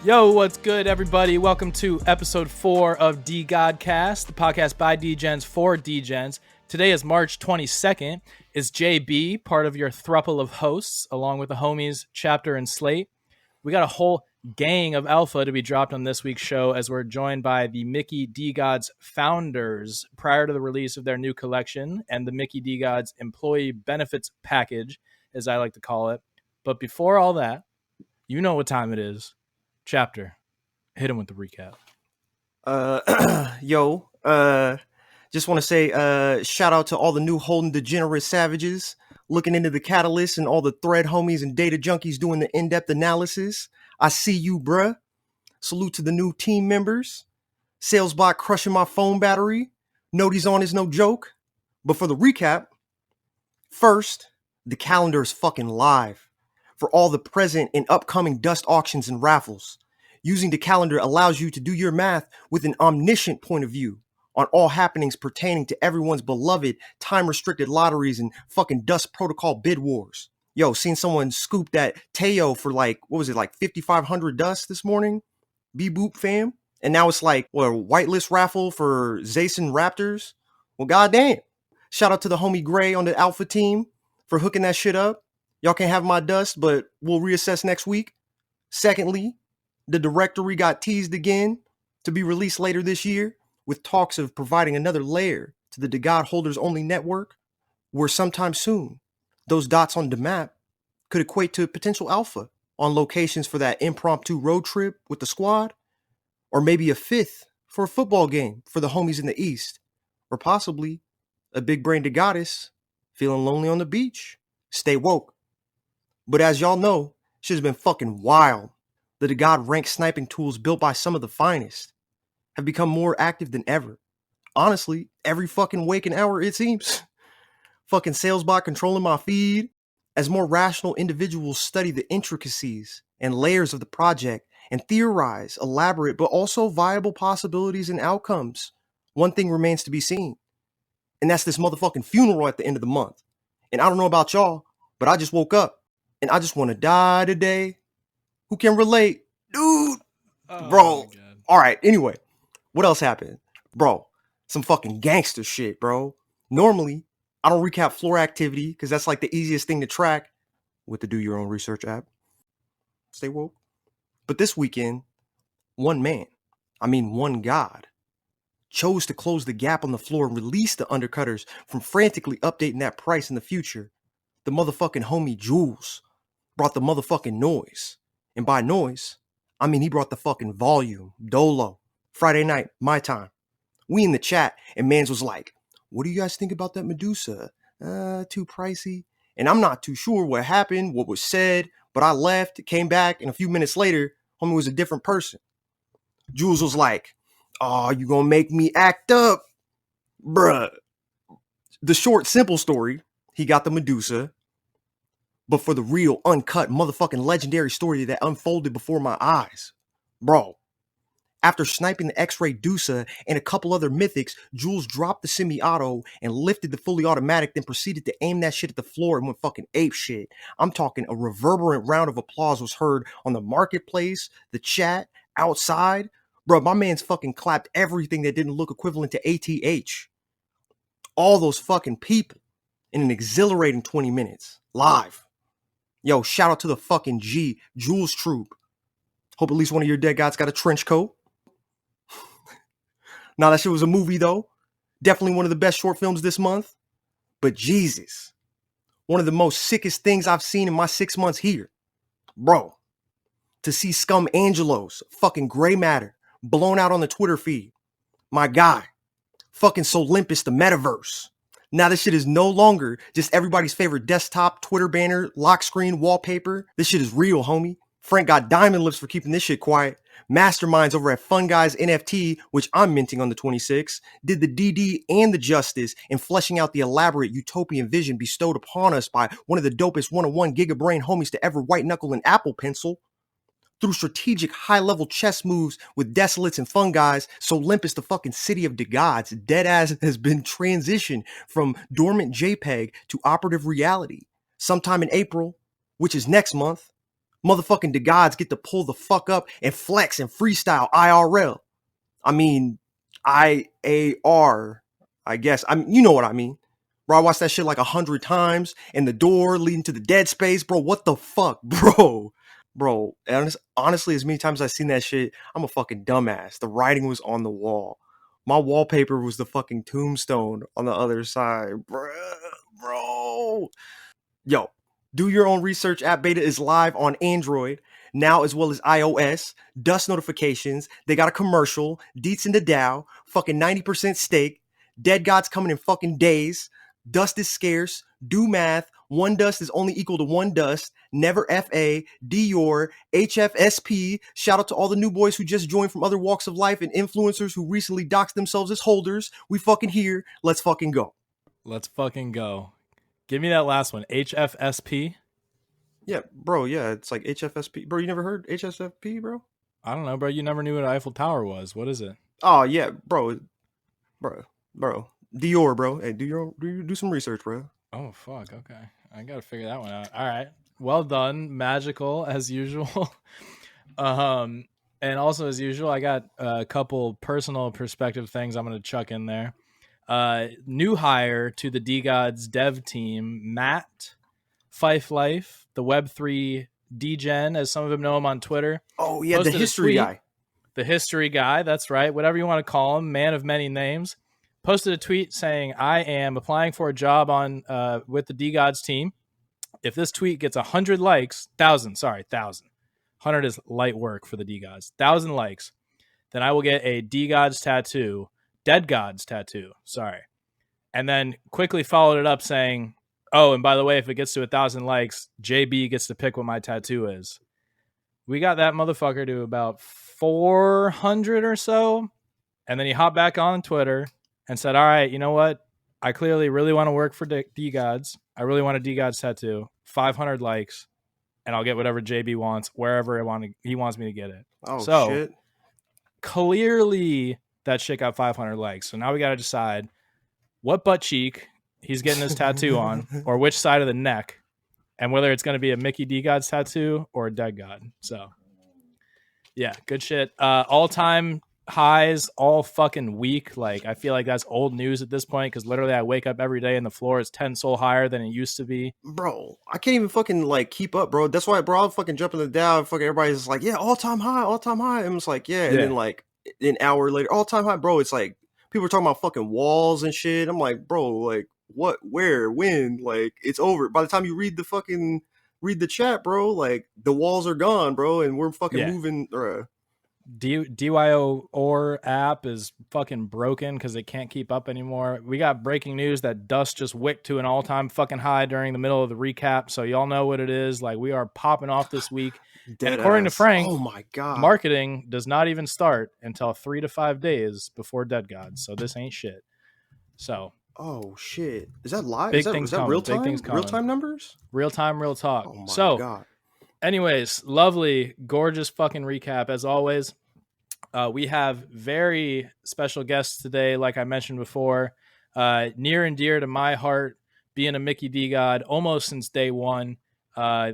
Yo, what's good, everybody? Welcome to episode 4 of DeGodCast, the podcast by DGens for DGens. Today is March 22nd. Is JB part of your thruple of hosts, along with the homies Chapter and Slate? We got a whole gang of alpha to be dropped on this week's show as we're joined by the Mickey DeGods founders prior to the release of their new collection and the Mickey DeGods employee benefits package, as I like to call it. But before all that, you know what time it is. Chapter, hit him with the recap. Just want to say shout out to all the new Holden Degenerate Savages looking into the catalyst and all the thread homies and data junkies doing the in-depth analysis. I see you, bruh. Salute to the new team members. Salesbot crushing my phone battery. Noties on is no joke. But for the recap, first, the calendar is fucking live for all the present and upcoming dust auctions and raffles. Using the calendar allows you to do your math with an omniscient point of view on all happenings pertaining to everyone's beloved time-restricted lotteries and fucking dust protocol bid wars. Yo, seen someone scoop that Teo for like 5,500 dust this morning? B-boop fam. And now it's like, a whitelist raffle for Zason Raptors? Well, goddamn. Shout out to the homie Gray on the Alpha team for hooking that shit up. Y'all can't have my dust, but we'll reassess next week. Secondly, the directory got teased again to be released later this year with talks of providing another layer to the DeGod holders only network where sometime soon those dots on the map could equate to potential alpha on locations for that impromptu road trip with the squad, or maybe a fifth for a football game for the homies in the East, or possibly a big brain DeGoddess feeling lonely on the beach. Stay woke. But as y'all know, shit's been fucking wild. The DeGod rank sniping tools built by some of the finest have become more active than ever. Honestly, every fucking waking hour it seems. Fucking salesbot controlling my feed. As more rational individuals study the intricacies and layers of the project and theorize elaborate but also viable possibilities and outcomes, one thing remains to be seen. And that's this motherfucking funeral at the end of the month. And I don't know about y'all, but I just woke up. And I just want to die today. Who can relate? Dude. Bro. All right. Anyway, what else happened? Bro, some fucking gangster shit, bro. Normally, I don't recap floor activity because that's like the easiest thing to track with the Do Your Own Research app. Stay woke. But this weekend, one God, chose to close the gap on the floor and release the undercutters from frantically updating that price in the future. The motherfucking homie Jules brought the motherfucking noise. And by noise, I mean he brought the fucking volume. Dolo. Friday night, my time. We in the chat, and mans was like, what do you guys think about that Medusa? Too pricey. And I'm not too sure what happened, what was said, but I left, came back, and a few minutes later, homie was a different person. Jules was like, oh, you gonna make me act up? Bruh. The short, simple story, he got the Medusa. But for the real, uncut, motherfucking legendary story that unfolded before my eyes. Bro, after sniping the X-Ray Dusa and a couple other mythics, Jules dropped the semi-auto and lifted the fully automatic, then proceeded to aim that shit at the floor and went fucking ape shit. I'm talking a reverberant round of applause was heard on the marketplace, the chat, outside. Bro, my man's fucking clapped everything that didn't look equivalent to ATH. All those fucking people in an exhilarating 20 minutes. Live. Yo, shout out to the fucking G, Jules Troop. Hope at least one of your dead guys got a trench coat. Nah, that shit was a movie though. Definitely one of the best short films this month. But Jesus, one of the most sickest things I've seen in my 6 months here. Bro, to see Scum Angelo's fucking gray matter blown out on the Twitter feed. My guy, fucking Solympus the metaverse. Now this shit is no longer just everybody's favorite desktop Twitter banner, lock screen, wallpaper. This shit is real, homie. Frank got diamond lips for keeping this shit quiet. Masterminds over at Fun Guys NFT, which I'm minting on the 26th, did the DD and the justice in fleshing out the elaborate utopian vision bestowed upon us by one of the dopest one-on-one gigabrain homies to ever white knuckle an Apple Pencil. Through strategic high-level chess moves with Desolates and Fun Guys, so Olympus, the fucking city of DeGods, deadass has been transitioned from dormant JPEG to operative reality. Sometime in April, which is next month, Motherfucking DeGods get to pull the fuck up and flex and freestyle IRL. I mean, IAR, I guess. I mean, you know what I mean. Bro, I watched that shit like 100 times, and the door leading to the dead space. Bro, what the fuck, bro? Bro, honestly, as many times as I've seen that shit, I'm a fucking dumbass. The writing was on the wall. My wallpaper was the fucking tombstone on the other side. Bro. Yo, do your own research. App Beta is live on Android now as well as iOS. Dust notifications. They got a commercial. Deets in the Dow. Fucking 90% stake. DeGods coming in fucking days. Dust is scarce. Do math. One dust is only equal to one dust. Never FA. Dior. HFSP. Shout out to all the new boys who just joined from other walks of life and influencers who recently doxed themselves as holders. We fucking here. Let's fucking go. Let's fucking go. Give me that last one. HFSP? Yeah, bro. Yeah, it's like HFSP. Bro, you never heard HFSP, bro? I don't know, bro. You never knew what Eiffel Tower was. What is it? Oh, yeah, bro. Dior, bro. Hey, do some research, bro. Oh, fuck. Okay. I got to figure that one out. All right. Well done. Magical, as usual. And also, as usual, I got a couple personal perspective things I'm going to chuck in there. New hire to the DeGods dev team, Matt Fife Life, the Web3 DGen, as some of them know him on Twitter. Oh, yeah, the history guy. The history guy, that's right. Whatever you want to call him, man of many names. Posted a tweet saying, I am applying for a job on with the DeGods team. If this tweet gets 100 likes, 1,000. 100 is light work for the DeGods. 1,000 likes, then I will get a DeGods tattoo. DeGods tattoo, sorry. And then quickly followed it up saying, oh, and by the way, if it gets to 1,000 likes, JB gets to pick what my tattoo is. We got that motherfucker to about 400 or so. And then he hopped back on Twitter and said, all right, you know what? I clearly really want to work for DeGods. I really want a DeGods tattoo. 500 likes, and I'll get whatever JB wants, wherever he wants me to get it. Oh, so, shit. Clearly, that shit got 500 likes. So now we got to decide what butt cheek he's getting his tattoo on, or which side of the neck, and whether it's going to be a Mickey DeGods tattoo or a DeGod. So, yeah, good shit. All-time highs all fucking week. Like, I feel like that's old news at this point, because literally I wake up every day and the floor is 10 sol higher than it used to be. Bro, I can't even fucking like keep up, bro. That's why, bro, I'll fucking jump in the Dow. Fucking everybody's just like, yeah, all-time high. And it's like, yeah. And then like an hour later, all-time high, bro. It's like people are talking about fucking walls and shit. I'm like, bro, like what, where, when? Like, it's over. By the time you read the chat, bro, like the walls are gone, bro, and we're fucking moving. DYO or app is fucking broken because it can't keep up anymore. We got breaking news that dust just wicked to an all-time fucking high during the middle of the recap, so y'all know what it is. Like, we are popping off this week. And according to Frank, oh my god, marketing does not even start until 3 to 5 days before DeGods, so this ain't shit. So, oh shit, is that live? Big things coming. Real time? Big things coming. Real time numbers? Real time, real talk. Oh my god. Anyways, lovely, gorgeous fucking recap as always. We have very special guests today, like I mentioned before. Near and dear to my heart, being a Mickey DeGod almost since day one.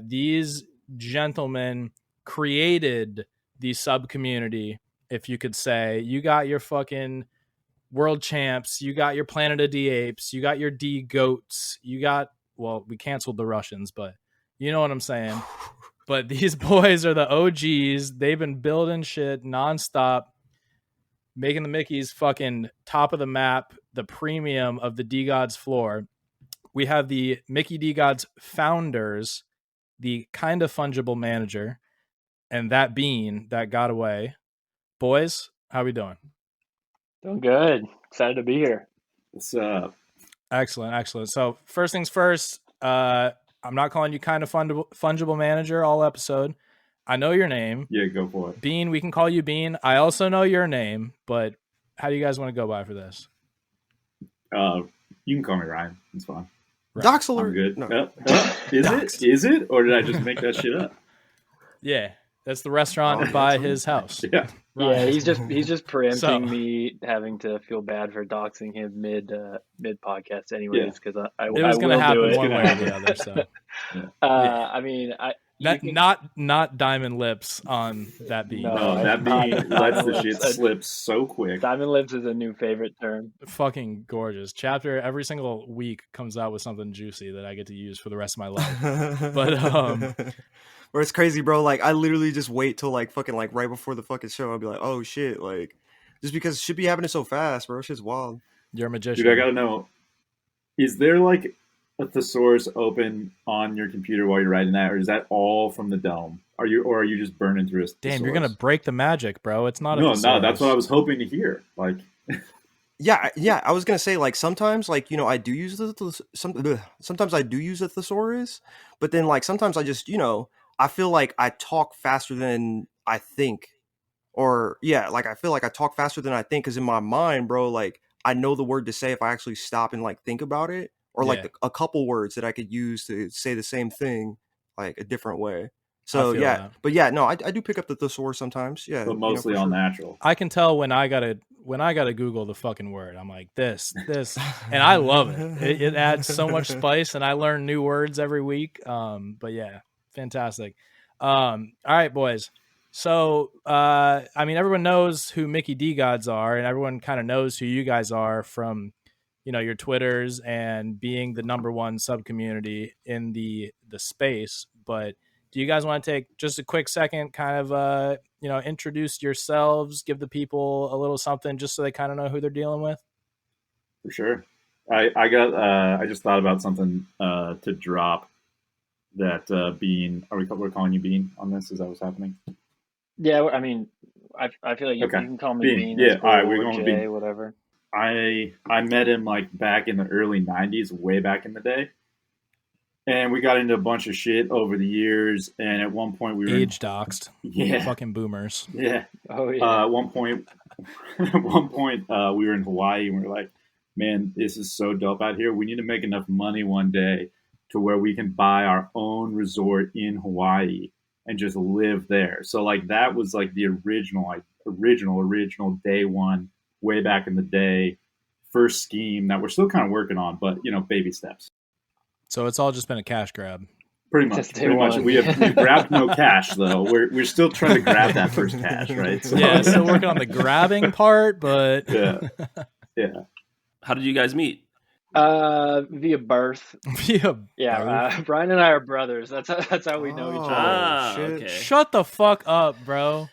These gentlemen created the sub community, if you could say. You got your fucking world champs, you got your Planet of the Apes, you got your DeGoats, you got, well, we canceled the Russians, but you know what I'm saying. But these boys are the OGs. They've been building shit nonstop, making the Mickeys fucking top of the map, the premium of the DeGods floor. We have the Mickey DeGods founders, the kind of fungible manager, and that bean that got away. Boys, how we doing? Doing good. Excited to be here. What's up? Excellent. So first things first, I'm not calling you kind of fungible manager all episode. I know your name. Yeah, go for it. Bean, we can call you Bean. I also know your name, but how do you guys want to go by for this? You can call me Ryan. It's fine. Dox alert. I'm good. No. Is it? Or did I just make that shit up? Yeah, that's the restaurant by his house. Yeah. Yeah, he's just preempting me having to feel bad for doxing him mid podcast anyways, because I it was going to happen do it. one way or the other. So I mean, Not diamond lips on that bean. No, that bean lets the shit slip so quick. Diamond lips is a new favorite term. Fucking gorgeous. Chapter every single week comes out with something juicy that I get to use for the rest of my life. But where it's crazy, bro. Like I literally just wait till like fucking like right before the fucking show. I'll be like, oh shit, like just because shit be happening so fast, bro. Shit's wild. You're a magician. Dude, I gotta know, is there like a thesaurus open on your computer while you're writing that, or is that all from the dome? Are you just burning through a thesaurus? Damn, you're gonna break the magic, bro. It's not no, that's what I was hoping to hear. Like Yeah, I was gonna say like sometimes like I do use sometimes I do use a thesaurus, but then like sometimes I just I feel like I talk faster than I think, or like I feel like I talk faster than I think because in my mind, bro, like I know the word to say if I actually stop and like think about it. Or like a couple words that I could use to say the same thing like a different way. So that. But yeah, no, I do pick up the thesaurus sometimes. Yeah, but mostly all natural. I can tell when I gotta Google the fucking word. I'm like this, and I love it. It adds so much spice, and I learn new words every week. But yeah, fantastic. All right, boys. So I mean, everyone knows who Mickey DeGods are, and everyone kind of knows who you guys are from your Twitters and being the number one sub community in the space. But do you guys want to take just a quick second, kind of, introduce yourselves, give the people a little something just so they kind of know who they're dealing with? For sure. I just thought about something to drop that Bean. We're calling you Bean on this? Is that what's happening? Yeah, I mean, I feel like you can call me Bean. Yeah, all right, we're going to Jay, Bean. Whatever. I met him like back in the early 90s, way back in the day. And we got into a bunch of shit over the years. And at one point we were doxed. Yeah. Fucking boomers. Yeah. Oh yeah. At one point we were in Hawaii and we were like, man, this is so dope out here. We need to make enough money one day to where we can buy our own resort in Hawaii and just live there. So like that was like the original day one, way back in the day, first scheme that we're still kind of working on, but baby steps. So it's all just been a cash grab. Pretty much. We grabbed no cash though. We're still trying to grab that first cash, right? So. Yeah, still working on the grabbing part, but yeah. How did you guys meet? Via birth. Birth? Brian and I are brothers. That's how we know each other. Okay. Shut the fuck up, bro.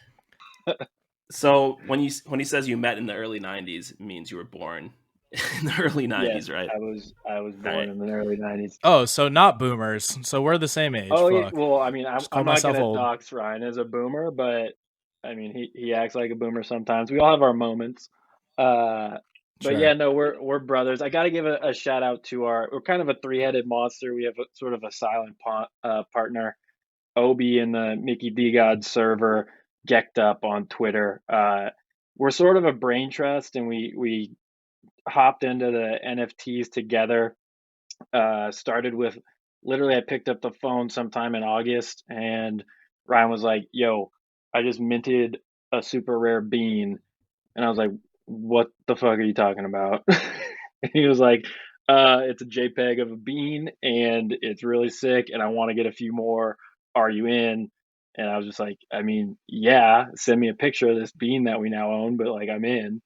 So when he says you met in the early 90s, it means you were born in the early 90s, right? I was born in the early 90s. Oh, so not boomers. So we're the same age. Oh, fuck. Yeah, well, I mean, I'm not going to old. dox Ryan as a boomer, but I mean, he acts like a boomer sometimes. We all have our moments. But Sure. yeah, no, we're brothers. I got to give a shout out to we're kind of a three-headed monster. We have sort of a silent partner, Obi in the Mickey DeGods server, Gecked Up on Twitter. We're sort of a brain trust, and we hopped into the NFTs together. Started with literally, I picked up the phone sometime in August, and Ryan was like, "Yo, I just minted a super rare bean," and I was like, "What the fuck are you talking about?" And he was like, "It's a JPEG of a bean, and it's really sick, and I want to get a few more. Are you in?" And I was just like, I mean, yeah, send me a picture of this bean that we now own, but like I'm in.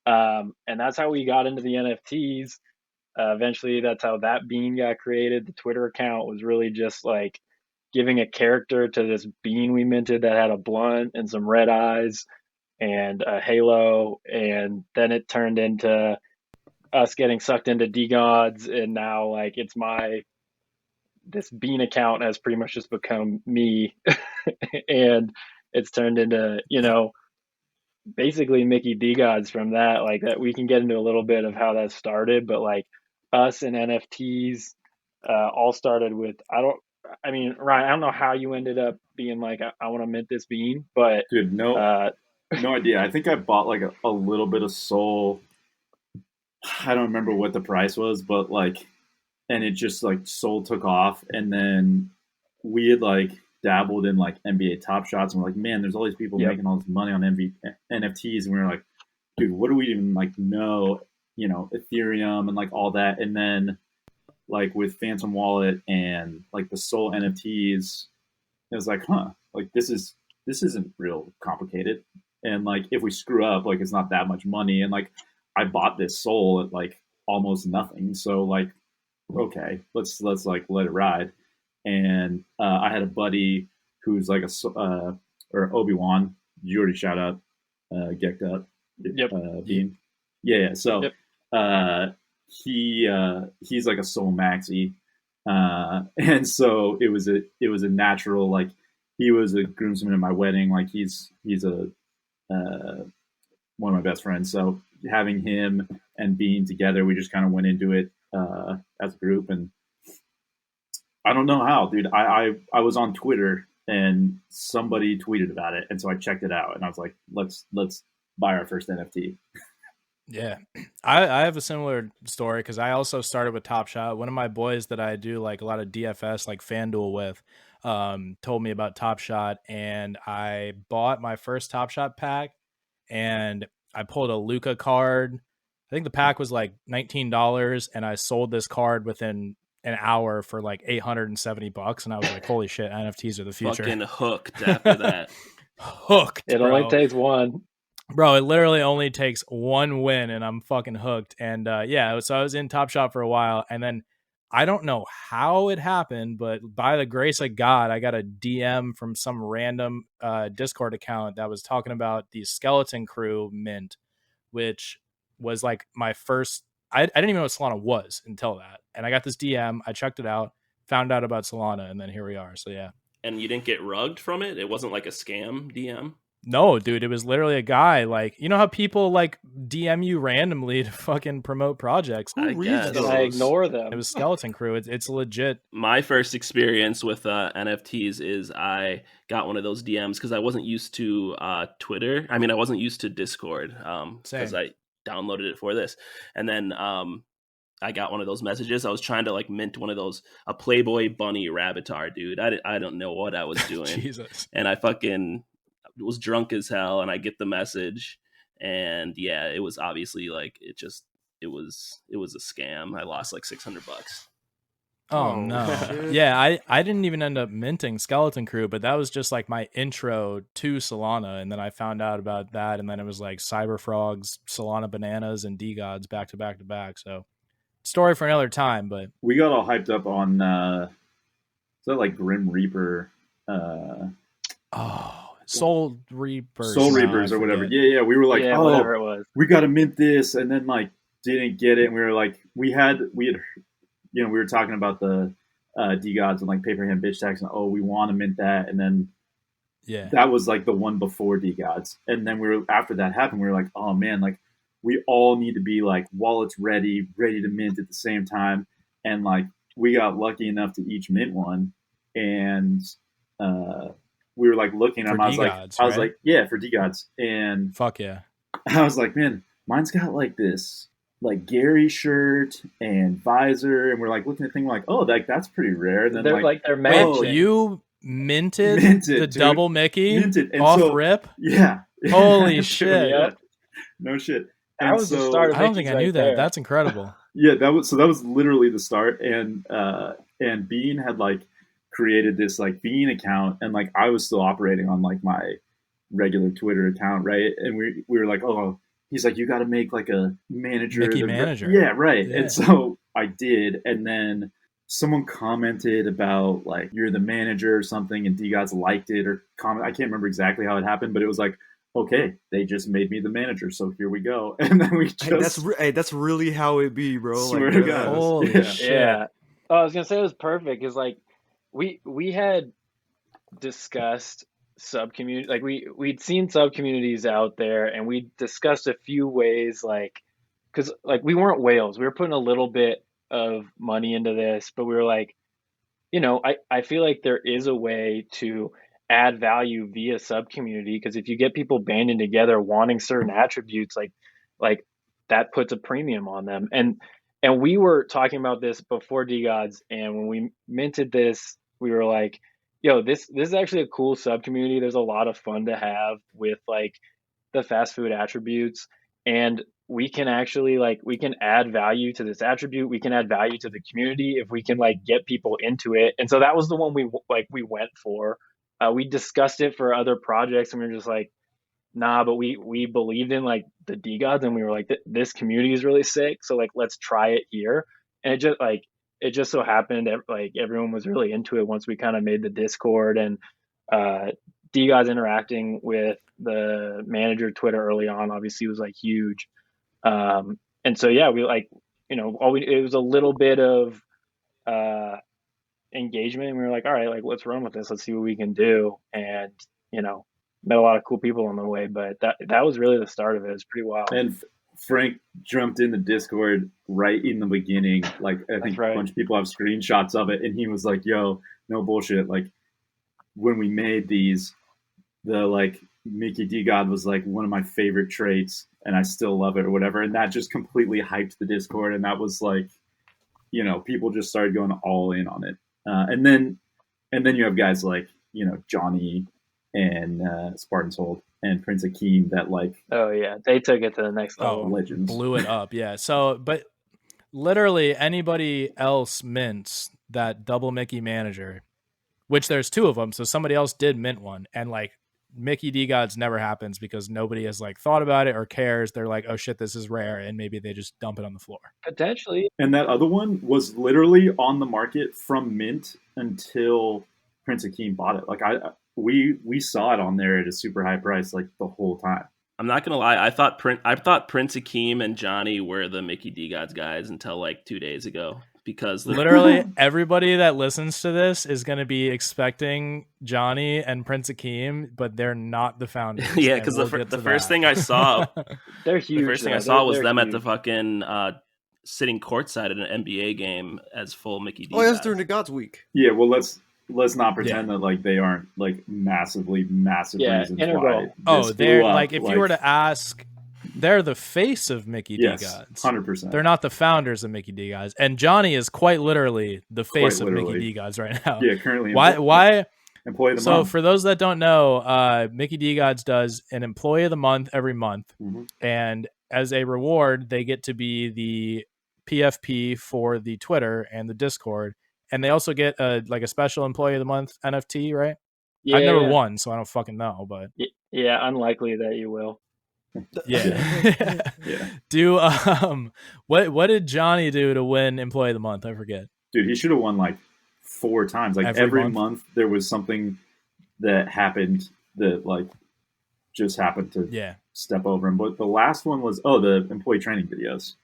And that's how we got into the NFTs. Eventually, that's how that bean got created. The Twitter account was really just like giving a character to this bean we minted that had a blunt and some red eyes and a halo. And then it turned into us getting sucked into DeGods. And now like this bean account has pretty much just become me. And it's turned into, basically Mickey DeGods from that. Like that, we can get into a little bit of how that started, but like us and NFTs all started with, Ryan, I don't know how you ended up being like, I want to mint this bean, but dude, no idea. I think I bought like a little bit of Soul. I don't remember what the price was, but like, and it just like Soul took off, and then we had like dabbled in like NBA Top Shots, and we're like, man, there's all these people making all this money on NFTs, and we were like, dude, what do we even like know? Ethereum and like all that, and then like with Phantom Wallet and like the Soul NFTs, It was like, huh, like this isn't real complicated. And like if we screw up, like it's not that much money. And like I bought this soul at like almost nothing. So like, okay, let's like let it ride. And I had a buddy who's like or Obi-Wan. You already shout out Gecked Up. Yep. Bean. Yeah. So Yep. he's like a soul maxi. And so it was a natural, like he was a groomsman at my wedding. Like he's a one of my best friends. So having him and being together, we just kind of went into it as a group. And I don't know how, dude. I was on Twitter and somebody tweeted about it, and so I checked it out, and I was like, let's buy our first NFT. Yeah, I have a similar story because I also started with Top Shot. One of my boys that I do like a lot of DFS, like FanDuel with, told me about Top Shot, and I bought my first Top Shot pack, and I pulled a Luca card. I think the pack was like $19, and I sold this card within an hour for like $870, and I was like, holy shit, NFTs are the future. Fucking hooked after that. Hooked. It bro. only takes one. Bro, it literally only takes one win and I'm fucking hooked. And yeah, so I was in Top Shot for a while, and then I don't know how it happened, but by the grace of God, I got a DM from some random Discord account that was talking about the Skeleton Crew mint, which was like my first. I didn't even know what Solana was until that. And I got this DM, I checked it out, found out about Solana, and then here we are. So yeah. And you didn't get rugged from it? It wasn't like a scam DM? No, dude, it was literally a guy. Like, you know how people like DM you randomly to fucking promote projects? I guess. And I ignore them. It was Skeleton Crew. It's legit. My first experience with NFTs is I got one of those DMs because I wasn't used to Twitter. I mean, I wasn't used to Discord because I downloaded it for this. And then I got one of those messages. I was trying to like mint one of those, a Playboy bunny Rabbitar, dude. I don't know what I was doing. Jesus. And I fucking was drunk as hell, and I get the message, and yeah, it was obviously like it was a scam. I lost like $600. Oh no. Yeah, I didn't even end up minting Skeleton Crew, but that was just like my intro to Solana, and then I found out about that, and then it was like Cyber Frogs, Solana Bananas, and DeGods back to back to back. So story for another time. But we got all hyped up on is that like Grim Reaper Soul Reapers or whatever. Yeah. We were like, whatever it was. We got to mint this, and then like didn't get it. And we were like, we had, you know, we were talking about the DeGods and like paper hand bitch tax, and we want to mint that, and then that was like the one before DeGods, and then after that happened, we were like, oh man, like we all need to be like wallets ready to mint at the same time, and like we got lucky enough to each mint one, and we were like looking at them. I was like, yeah, for DeGods. And fuck yeah. I was like, man, mine's got like this like Gary shirt and visor, and we're like looking at the thing like, oh, that's pretty rare. And then they're matching. Oh, you minted the dude. Double Mickey off rip? Yeah. Holy shit. Yeah. No shit. That was the start of I don't think I knew that. That's incredible. Yeah, that was literally the start. And Bean had like created this like Bean account, and like I was still operating on like my regular Twitter account, right? And we were like, oh, he's like, you got to make like a manager. Mickey manager. Yeah, right. Yeah. And so I did, and then someone commented about like you're the manager or something, and DeGods liked it or comment. I can't remember exactly how it happened, but it was like, okay, they just made me the manager, so here we go. And then we just that's really how it be, bro. Swear to God. Holy shit. Yeah. Oh, I was gonna say it was perfect because like we had discussed sub-community, like we'd seen sub-communities out there, and we discussed a few ways, like because like we weren't whales, we were putting a little bit of money into this, but we were like, you know, I feel like there is a way to add value via sub-community, because if you get people banding together wanting certain attributes, like that puts a premium on them. And we were talking about this before DeGods, and when we minted this, we were like, yo, this is actually a cool sub-community. There's a lot of fun to have with like the fast food attributes, and we can actually like, we can add value to this attribute. We can add value to the community if we can like get people into it. And so that was the one we went for. we discussed it for other projects, and we were just like, nah, but we believed in like the DeGods, and we were like, this community is really sick, so like let's try it here. And it just so happened that like everyone was really into it once we kind of made the Discord, and DeGods interacting with the manager Twitter early on obviously was like huge. And so yeah, we like, it was a little bit of engagement, and we were like, all right, like let's run with this, let's see what we can do. And met a lot of cool people on the way, but that was really the start of it. It's pretty wild. And Frank jumped in the Discord right in the beginning. Like I think a bunch of people have screenshots of it, and he was like, yo, no bullshit, like when we made these, the like Mickey DeGod was like one of my favorite traits, and I still love it or whatever. And that just completely hyped the Discord, and that was like, people just started going all in on it. And then you have guys like, Johnny and Spartan's Hold and Prince Akeem that like, oh yeah, they took it to the next level. Legends. Blew it up. Yeah. So, but literally anybody else mints that double Mickey manager, which there's 2 of them. So somebody else did mint one, and like Mickey DeGods never happens because nobody has like thought about it or cares. They're like, oh shit, this is rare. And maybe they just dump it on the floor. Potentially. And that other one was literally on the market from mint until Prince Akeem bought it. Like we saw it on there at a super high price like the whole time. I'm not gonna lie, I thought Prince Akeem and Johnny were the Mickey DeGods guys until like 2 days ago. Because literally everybody that listens to this is going to be expecting Johnny and Prince Akeem, but they're not the founders. Yeah, because the first thing I saw, they're huge. The first thing I saw was them at the fucking sitting courtside at an NBA game as full Mickey DeGods. Oh, yeah, that's during the Gods week. Yeah, well, let's not pretend that like they aren't like massive reasons why. Oh, they're like if you were to ask. They're the face of Mickey DeGods. 100%. They're not the founders of Mickey DeGods. And Johnny is quite literally the face of Mickey DeGods right now. Yeah, currently. Why? Employee of the month. So for those that don't know, Mickey DeGods does an employee of the month every month. Mm-hmm. And as a reward, they get to be the PFP for the Twitter and the Discord. And they also get a special employee of the month NFT, right? Yeah. I've never won, so I don't fucking know. But yeah, unlikely that you will. Yeah. Do what did Johnny do to win employee of the month? I forget. Dude, he should have won like 4 times. Like every month there was something that happened that like just happened to step over him. But the last one was the employee training videos.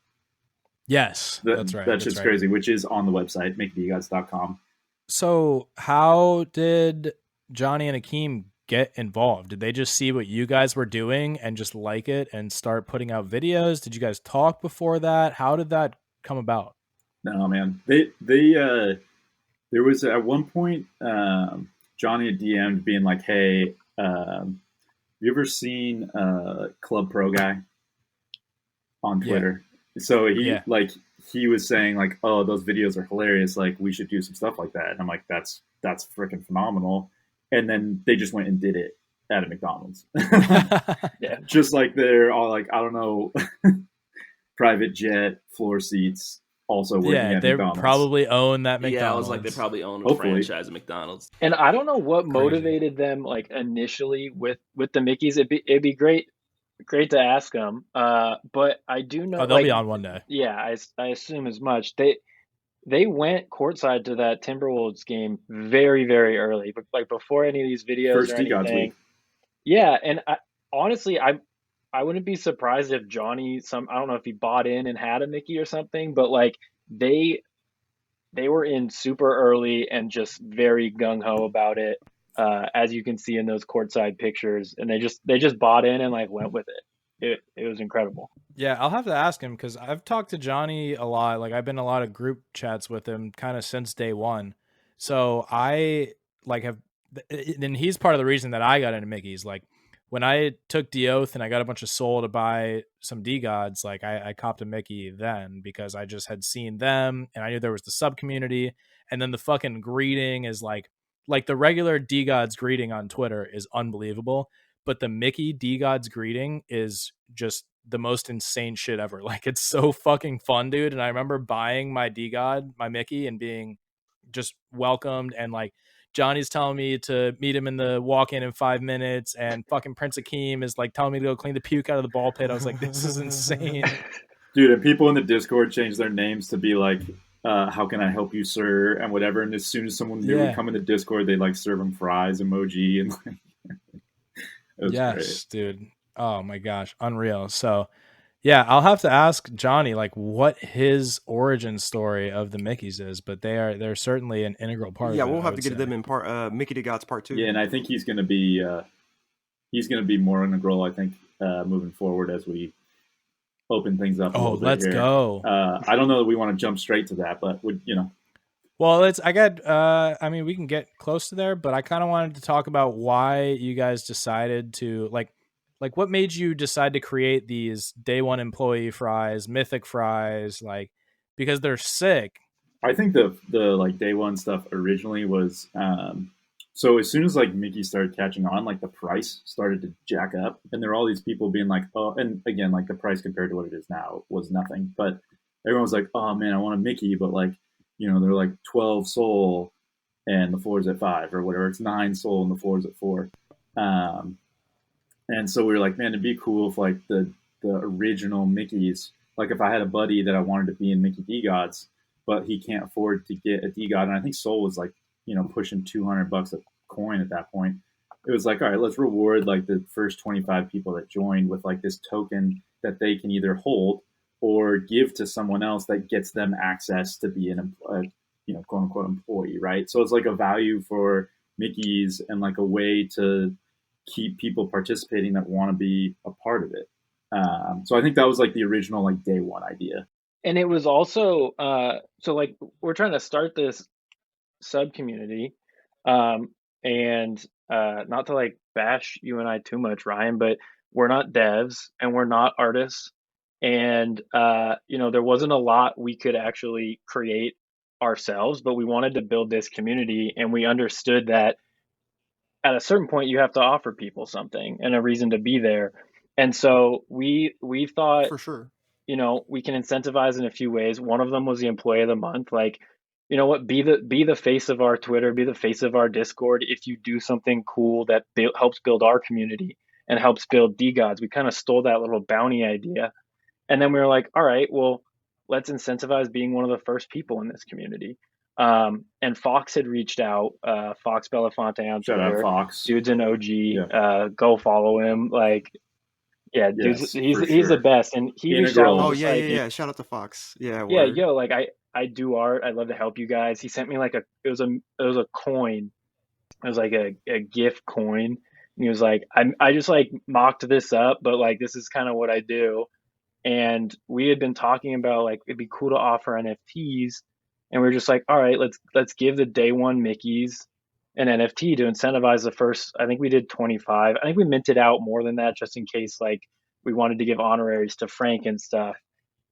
Yes, that's right. That's just crazy, which is on the website, MickeyDeGods.com. So how did Johnny and Akeem get involved? Did they just see what you guys were doing and just like it and start putting out videos? Did you guys talk before that? How did that come about? No, man. They there was at one point Johnny had DM'd being like, hey, you ever seen Club Pro Guy on Twitter? Yeah. So he was saying like, oh, those videos are hilarious, like we should do some stuff like that. And I'm like, that's freaking phenomenal. And then they just went and did it at a McDonald's. Yeah. Just like they're all like, I don't know, private jet, floor seats, also working at McDonald's. They probably own that McDonald's. Yeah, I was like, they probably own a franchise of McDonald's. And I don't know what motivated them like initially with the Mickeys. It'd be great to ask them. But I do know they'll be on one day. Yeah, I assume as much. They went courtside to that Timberwolves game very, very early, but like before any of these videos First or anything. DeGods week. Yeah, and honestly, I wouldn't be surprised if Johnny I don't know if he bought in and had a Mickey or something, but like they were in super early and just very gung ho about it, as you can see in those courtside pictures, and they just bought in and like went with it. It was incredible. Yeah, I'll have to ask him because I've talked to Johnny a lot. Like I've been in a lot of group chats with him kind of since day one. So I and he's part of the reason that I got into Mickey's. Like when I took the oath and I got a bunch of soul to buy some DeGods, like I copped a Mickey then because I just had seen them and I knew there was the sub community. And then the fucking greeting is like the regular DeGods greeting on Twitter is unbelievable. But the Mickey DeGods greeting is just the most insane shit ever. Like it's so fucking fun, dude. And I remember buying my DeGod, my Mickey, and being just welcomed and like Johnny's telling me to meet him in the walk-in in 5 minutes, and fucking Prince Akeem is like telling me to go clean the puke out of the ball pit. I was like, this is insane. Dude, and people in the Discord change their names to be like, how can I help you, sir? And whatever. And as soon as someone new would come in the Discord, they like serve them fries emoji. And like, it was great. Dude. Oh my gosh. Unreal. So yeah, I'll have to ask Johnny like what his origin story of the Mickeys is, but they're certainly an integral part. Yeah, of it, we'll have to get them in part Mickey DeGods part 2. Yeah, and I think he's gonna be more integral, I think, moving forward as we open things up. Let's go. I don't know that we want to jump straight to that, but Well, I mean, we can get close to there, but I kind of wanted to talk about why you guys decided to like what made you decide to create these day one employee fries, mythic fries, like, because they're sick. I think the like day one stuff originally was, so as soon as like Mickey started catching on, like the price started to jack up, and there were all these people being like, oh, and again, like the price compared to what it is now was nothing, but everyone was like, oh man, I want a Mickey, but like, they're like 12 soul and the floor's at 5 or whatever. It's 9 soul and the floor's at 4. And so we were like, man, it'd be cool if like the original Mickeys, like if I had a buddy that I wanted to be in Mickey DeGods, but he can't afford to get a DeGod. And I think soul was like, pushing $200 a coin at that point. It was like, all right, let's reward like the first 25 people that joined with like this token that they can either hold or give to someone else that gets them access to be an quote unquote employee, right? So it's like a value for Mickey's and like a way to keep people participating that want to be a part of it. So I think that was like the original like day one idea. And it was also so like we're trying to start this sub community, and not to like bash you and I too much, Ryan, but we're not devs and we're not artists. And, there wasn't a lot we could actually create ourselves, but we wanted to build this community. And we understood that at a certain point, you have to offer people something and a reason to be there. And so we thought, for sure, we can incentivize in a few ways. One of them was the employee of the month. Like, you know what, be the face of our Twitter, be the face of our Discord. If you do something cool that helps build our community and helps build DeGods, we kind of stole that little bounty idea. And then we were like, all right, well, let's incentivize being one of the first people in this community. And Fox had reached out, Fox Belafonte on Shout Twitter. out Fox. Dude's an OG. Yeah. Go follow him. Like, yeah, dude's, he's the best. And he reached out. Oh, yeah. Shout out to Fox. Yeah. Yeah, yo, like I do art. I'd love to help you guys. He sent me like it was a coin. It was like a gift coin. And he was like, I just like mocked this up, but like this is kind of what I do. And we had been talking about like it'd be cool to offer NFTs, and we were just like, all right, let's give the day one Mickeys an NFT to incentivize the first. I think we did 25. I think we minted out more than that just in case like we wanted to give honoraries to Frank and stuff.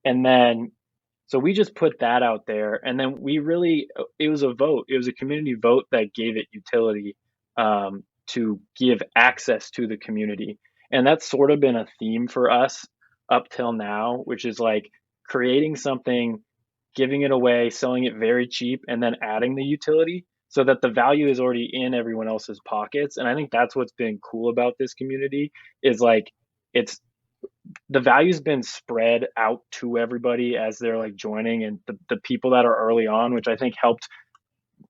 And then so we just put that out there, and then it was a vote. It was a community vote that gave it utility to give access to the community, and that's sort of been a theme for us up till now, which is like creating something, giving it away, selling it very cheap, and then adding the utility so that the value is already in everyone else's pockets. And I think that's what's been cool about this community is like the value's been spread out to everybody as they're like joining, and the people that are early on, which I think helped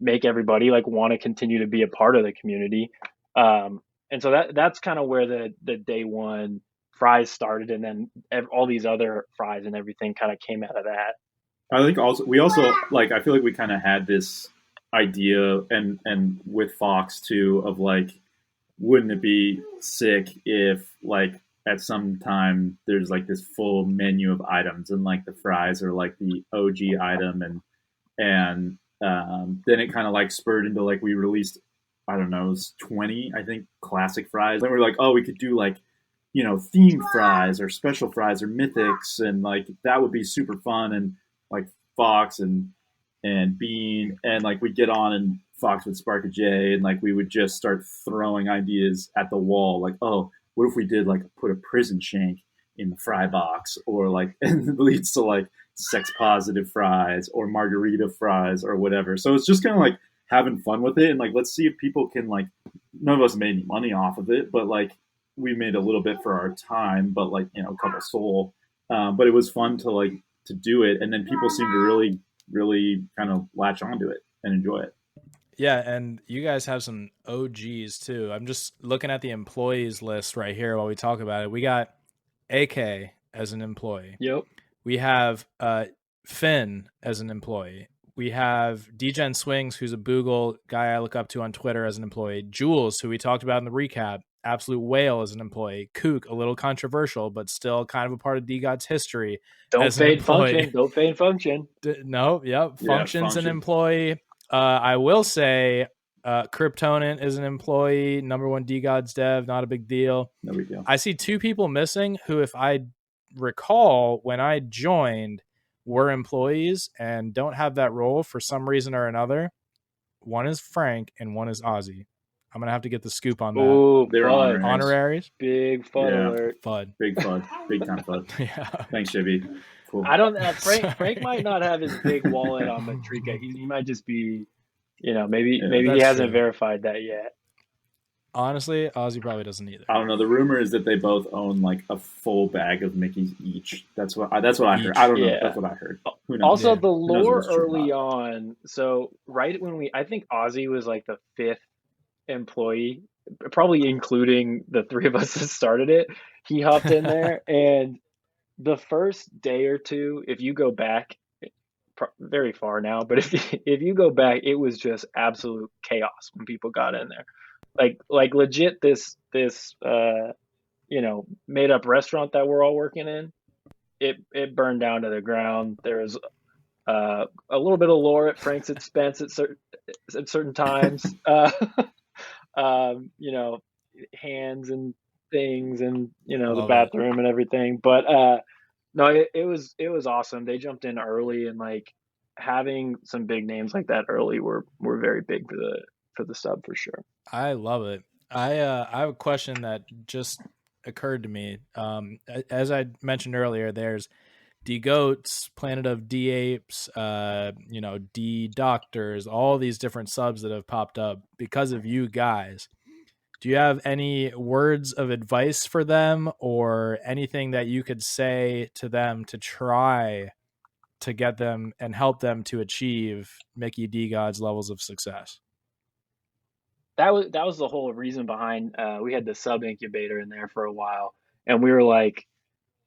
make everybody like want to continue to be a part of the community. And so that's kind of where the day one fries started, and then all these other fries and everything kind of came out of that. I think we also like, I feel like we kind of had this idea and with Fox too of like, wouldn't it be sick if like at some time there's like this full menu of items and like the fries are like the OG item, and then it kind of like spurred into like we released, I don't know, it was 20 I think classic fries. Then we're like, oh, we could do like, themed fries or special fries or mythics, and like that would be super fun. And like Fox and Bean and like we'd get on and Fox would spark a J, and like we would just start throwing ideas at the wall, like, oh, what if we did like put a prison shank in the fry box, or like, and it leads to like sex positive fries or margarita fries or whatever. So it's just kind of like having fun with it, and like, let's see if people can, like, none of us made any money off of it, but like we made a little bit for our time, but like, you know, a couple soul. But it was fun to do it, and then people seem to really kind of latch onto it and enjoy it. Yeah, and you guys have some OGs too. I'm just looking at the employees list right here while we talk about it. We got AK as an employee. Yep. We have Finn as an employee. We have DGen Swings, who's a Boogle guy I look up to on Twitter as an employee. Jules, who we talked about in the recap. Absolute Whale as an employee. Kook, a little controversial, but still kind of a part of DeGod's history. Don't fade function. Don't fade function. No, yep. Function's an employee. I will say Kryptonant is an employee. Number 1 DeGods dev. Not a big deal. No big deal. I see 2 people missing who, if I recall, when I joined, were employees and don't have that role for some reason or another. One is Frank and one is Ozzy. I'm going to have to get the scoop on that. Ooh, they're honoraries. Big FUD alert. FUD. Big FUD. Big time FUD. Yeah. Thanks, JB. Cool. I don't Frank might not have his big wallet on Matrika. He might just be, you know, maybe he hasn't verified that yet. Honestly, Ozzy probably doesn't either. I don't know. The rumor is that they both own like a full bag of Mickeys each. That's what I heard. I don't know. That's what I heard. Who knows? Also, the lore early on. So right when I think Ozzy was like the 5th employee, probably including the 3 of us that started it. He hopped in there, and the first day or two, if you go back very far now, but if you go back, it was just absolute chaos when people got in there. Like legit this you know, made up restaurant that we're all working in, it burned down to the ground. There was a little bit of lore at Frank's expense at certain times. You know, hands and things, and you know, the bathroom and everything. But no, it was awesome. They jumped in early, and like having some big names like that early were very big for the sub for sure. I love it. I have a question that just occurred to me. As I mentioned earlier, there's DeGoats, Planet of D-Apes, you know, D-Doctors, all these different subs that have popped up because of you guys. Do you have any words of advice for them or anything that you could say to them to try to get them and help them to achieve Mickey DeGods levels of success? That was the whole reason behind we had the sub incubator in there for a while, and we were like,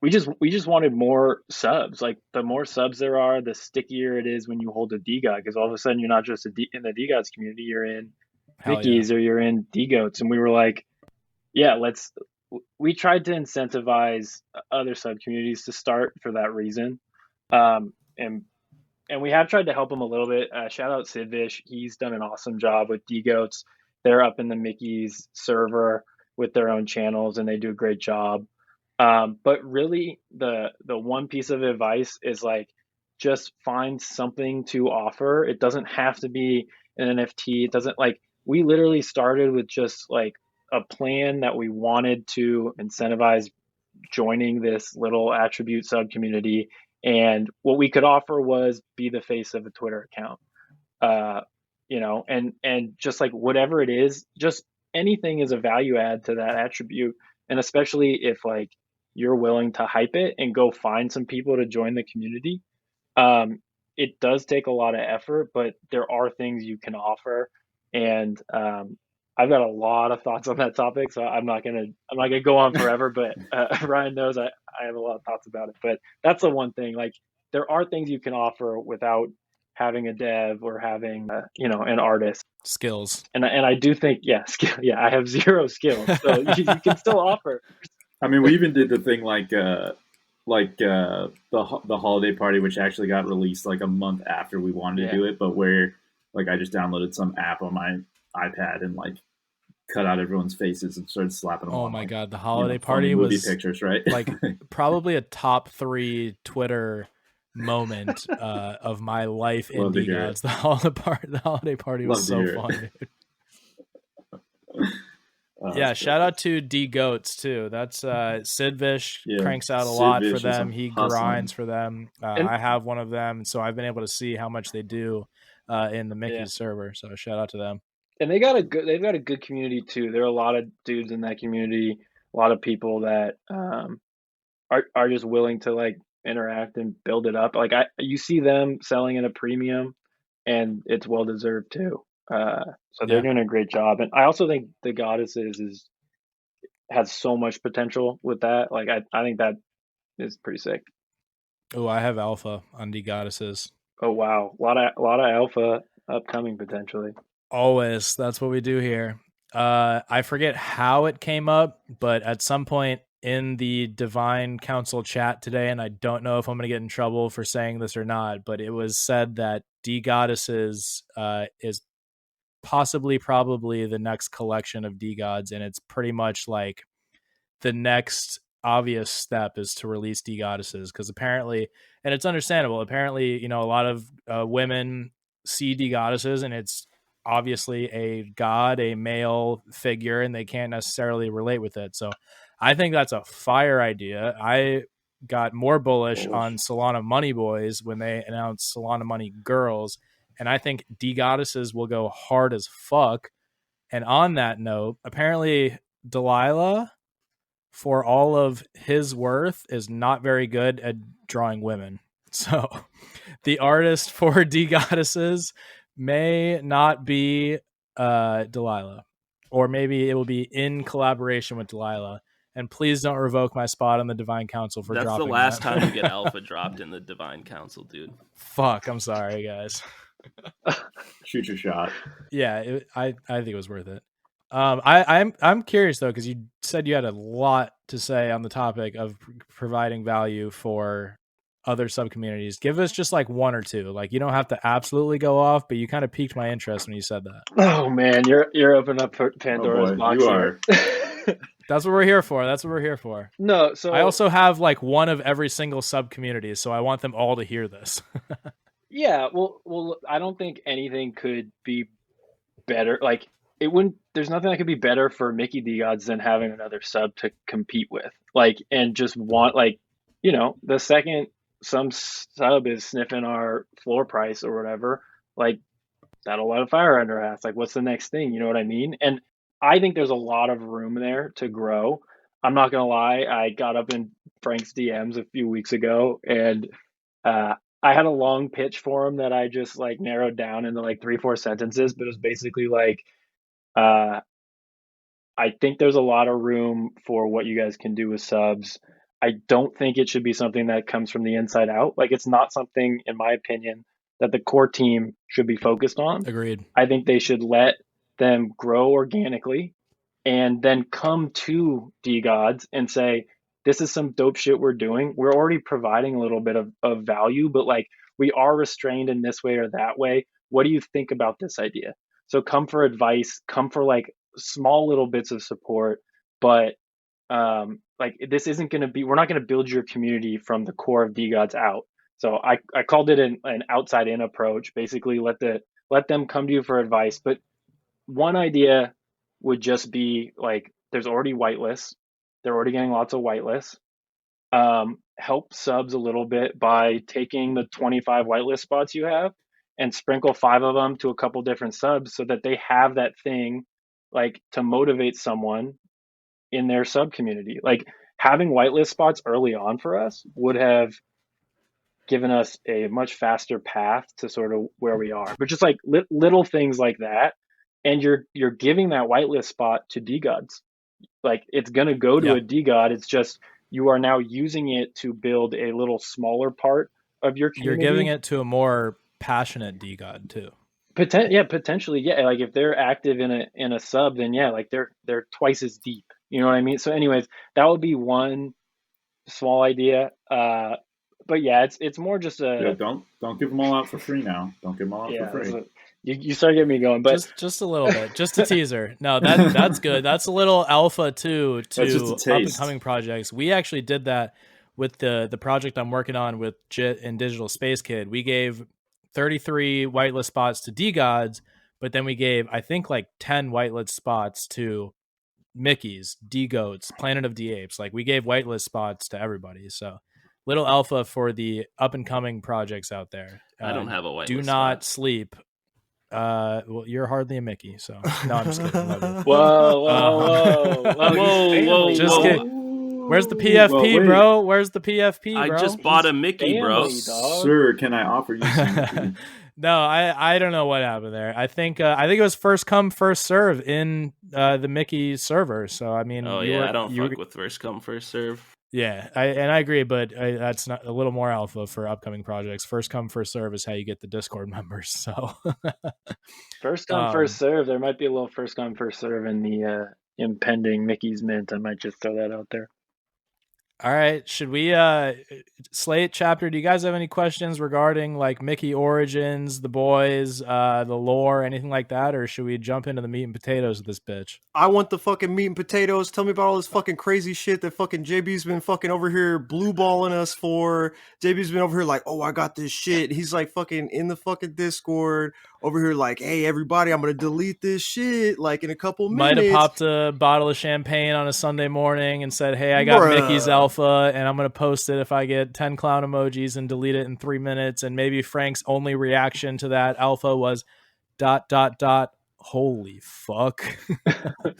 we just wanted more subs. Like the more subs there are, the stickier it is when you hold a DeGod, because all of a sudden you're not just in the DeGods community, you're in Mickey's or you're in DeGoats. And we were like, yeah, we tried to incentivize other sub communities to start for that reason. And we have tried to help them a little bit. Shout out Sidvish. He's done an awesome job with DeGoats. They're up in the Mickey's server with their own channels, and they do a great job. But really, the one piece of advice is like, just find something to offer. It doesn't have to be an NFT. It doesn't, like, we literally started with just like a plan that we wanted to incentivize joining this little attribute sub community. And what we could offer was be the face of a Twitter account. You know, and just like whatever it is, just anything is a value add to that attribute. And especially if like you're willing to hype it and go find some people to join the community. It does take a lot of effort, but there are things you can offer. And I've got a lot of thoughts on that topic, so I'm not gonna go on forever. But Ryan knows I have a lot of thoughts about it. But that's the one thing. Like there are things you can offer without having a dev or having you know, an artist skills. And I do think skill. Yeah, I have 0 skills, so you can still offer. I mean, we even did the thing like the holiday party, which actually got released like a month after we wanted to do it, but where like I just downloaded some app on my iPad and like cut out everyone's faces and started slapping them. Oh my god, the holiday party movie was pictures, right? Like probably a top 3 Twitter moment of my life in DeGods. The holiday party was so fun, dude. Yeah, shout out to DeGoats too. That's Sidvish cranks out a lot for them. He grinds for them. I have one of them, so I've been able to see how much they do. in the Mickey's server. So shout out to them. And they've got a good community too. There are a lot of dudes in that community, a lot of people that are just willing to like interact and build it up. Like you see them selling at a premium, and it's well deserved too. So they're doing a great job. And I also think the Goddesses has so much potential with that. Like I think that is pretty sick. Oh, I have alpha on DeGodesses. Oh wow, a lot of alpha upcoming potentially. Always, that's what we do here. I forget how it came up, but at some point in the Divine Council chat today, and I don't know if I'm going to get in trouble for saying this or not, but it was said that DeGodesses is probably the next collection of DeGods, and it's pretty much like the next obvious step is to release DeGodesses, because apparently, and it's understandable, apparently, a lot of women see DeGodesses and it's obviously a god, a male figure, and they can't necessarily relate with it. So I think that's a fire idea. I got more bullish on Solana Money Boys when they announced Solana Money Girls, and I think DeGodesses will go hard as fuck. And on that note, apparently Delilah, for all of his worth, is not very good at drawing women. So the artist for DeGodesses may not be Delilah, or maybe it will be in collaboration with Delilah. And please don't revoke my spot on the Divine Council for dropping that. That's the last time you get alpha dropped in the Divine Council, dude. Fuck, I'm sorry, guys. Shoot your shot. Yeah, I think it was worth it. I'm curious though, because you said you had a lot to say on the topic of providing value for other sub communities. Give us just like one or two. Like, you don't have to absolutely go off, but you kind of piqued my interest when you said that. Oh man, you're opening up Pandora's box. You are. That's what we're here for. No, so I also have like one of every single sub community, so I want them all to hear this. Yeah, well, I don't think anything could be better. Like, it wouldn't. There's nothing that could be better for Mickey DeGods than having another sub to compete with. Like, and just want, like, the second some sub is sniffing our floor price or whatever, like, that'll light a fire under our ass. Like, what's the next thing? You know what I mean? And I think there's a lot of room there to grow. I'm not gonna lie. I got up in Frank's DMs a few weeks ago, and I had a long pitch for him that I just like narrowed down into like 3-4 sentences, but it was basically like, I think there's a lot of room for what you guys can do with subs. I don't think it should be something that comes from the inside out. Like, it's not something, in my opinion, that the core team should be focused on. Agreed. I think they should let them grow organically and then come to DeGods and say, this is some dope shit we're doing. We're already providing a little bit of value, but like, we are restrained in this way or that way. What do you think about this idea? So come for advice, come for like small little bits of support, but like, this isn't going to be, we're not going to build your community from the core of DeGods out. So I called it an outside in approach. Basically, let them come to you for advice. But one idea would just be like, there's already whitelists. They're already getting lots of whitelists. Help subs a little bit by taking the 25 whitelist spots you have and sprinkle 5 of them to a couple different subs so that they have that thing like to motivate someone in their sub community. Like, having whitelist spots early on for us would have given us a much faster path to sort of where we are. But just like little things like that, and you're giving that whitelist spot to DeGods. Like, it's going to go to a DeGod. It's just you are now using it to build a little smaller part of your community. You're giving it to a more passionate DeGod too. Potentially, yeah. Like, if they're active in a sub, then yeah, like they're twice as deep. You know what I mean? So, anyways, that would be one small idea. But yeah, it's more just don't give them all out for free now. Don't give them all out for free. You start getting me going, but just a little bit, just a teaser. No, that's good. That's a little alpha too to up and coming projects. We actually did that with the project I'm working on with JIT and Digital Space Kid. We gave 33 whitelist spots to DeGods, but then we gave, I think, like 10 whitelist spots to Mickey's, DeGods, Planet of the Apes. Like, we gave whitelist spots to everybody. So little alpha for the up and coming projects out there. I don't have a whitelist. Do not sleep Well, you're hardly a Mickey, so no, I'm just kidding. Love you. Whoa, just whoa. kidding. Where's the PFP, bro? Where's the PFP, bro? I just bought a Mickey, bro. Sir, can I offer you some Mickey? No, I don't know what happened there. I think it was first come first serve in the Mickey server. So I mean, I don't fuck with first come first serve. Yeah, I agree, but that's not a little more alpha for upcoming projects. First come first serve is how you get the Discord members. So first come first serve. There might be a little first come first serve in the impending Mickey's mint. I might just throw that out there. All right, should we Slate chapter? Do you guys have any questions regarding like Mickey origins, the boys, the lore, anything like that, or should we jump into the meat and potatoes of this bitch? I want the fucking meat and potatoes. Tell me about all this fucking crazy shit that fucking JB's been fucking over here blue balling us for. JB's been over here like, oh, I got this shit. He's like fucking in the fucking Discord over here like, hey, everybody, I'm going to delete this shit like in a couple minutes. Might have popped a bottle of champagne on a Sunday morning and said, hey, I got Mickey's alpha and I'm going to post it if I get 10 clown emojis and delete it in 3 minutes. And maybe Frank's only reaction to that alpha was ... Holy fuck.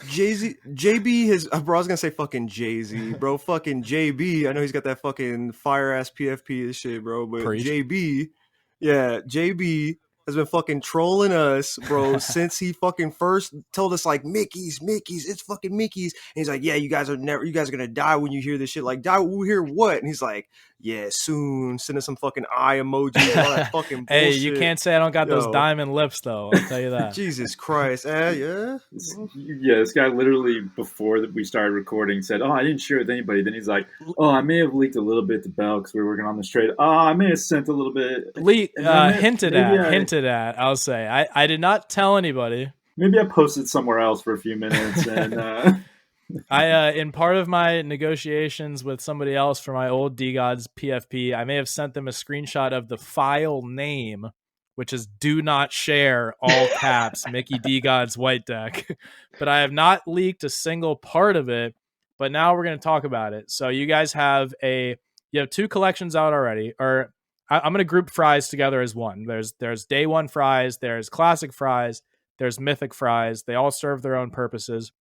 JB has, bro, I was gonna say fucking Jay-Z, bro. Fucking JB. I know he's got that fucking fire ass PFP and shit, bro. But JB has been fucking trolling us, bro, since he fucking first told us like Mickey's, it's fucking Mickey's. And he's like, yeah, you guys are gonna die when you hear this shit. Like, die, we'll hear what? And he's like, yeah, soon. Send us some fucking eye emojis, all that fucking bullshit. Hey, you can't say I don't got those diamond lips, though. I'll tell you that. Jesus Christ. Yeah. Yeah, this guy literally, before we started recording, said, oh, I didn't share with anybody. Then he's like, oh, I may have leaked a little bit to Bell because we were working on this trade. Oh, I may have sent a little bit. Hinted at, I'll say. I did not tell anybody. Maybe I posted somewhere else for a few minutes. And in part of my negotiations with somebody else for my old DeGods PFP, I may have sent them a screenshot of the file name, which is do not share, all caps, Mickey DeGods white deck. But I have not leaked a single part of it. But now we're going to talk about it. So you guys have two collections out already, or I'm going to group fries together as one. There's day one fries, there's classic fries, there's mythic fries. They all serve their own purposes.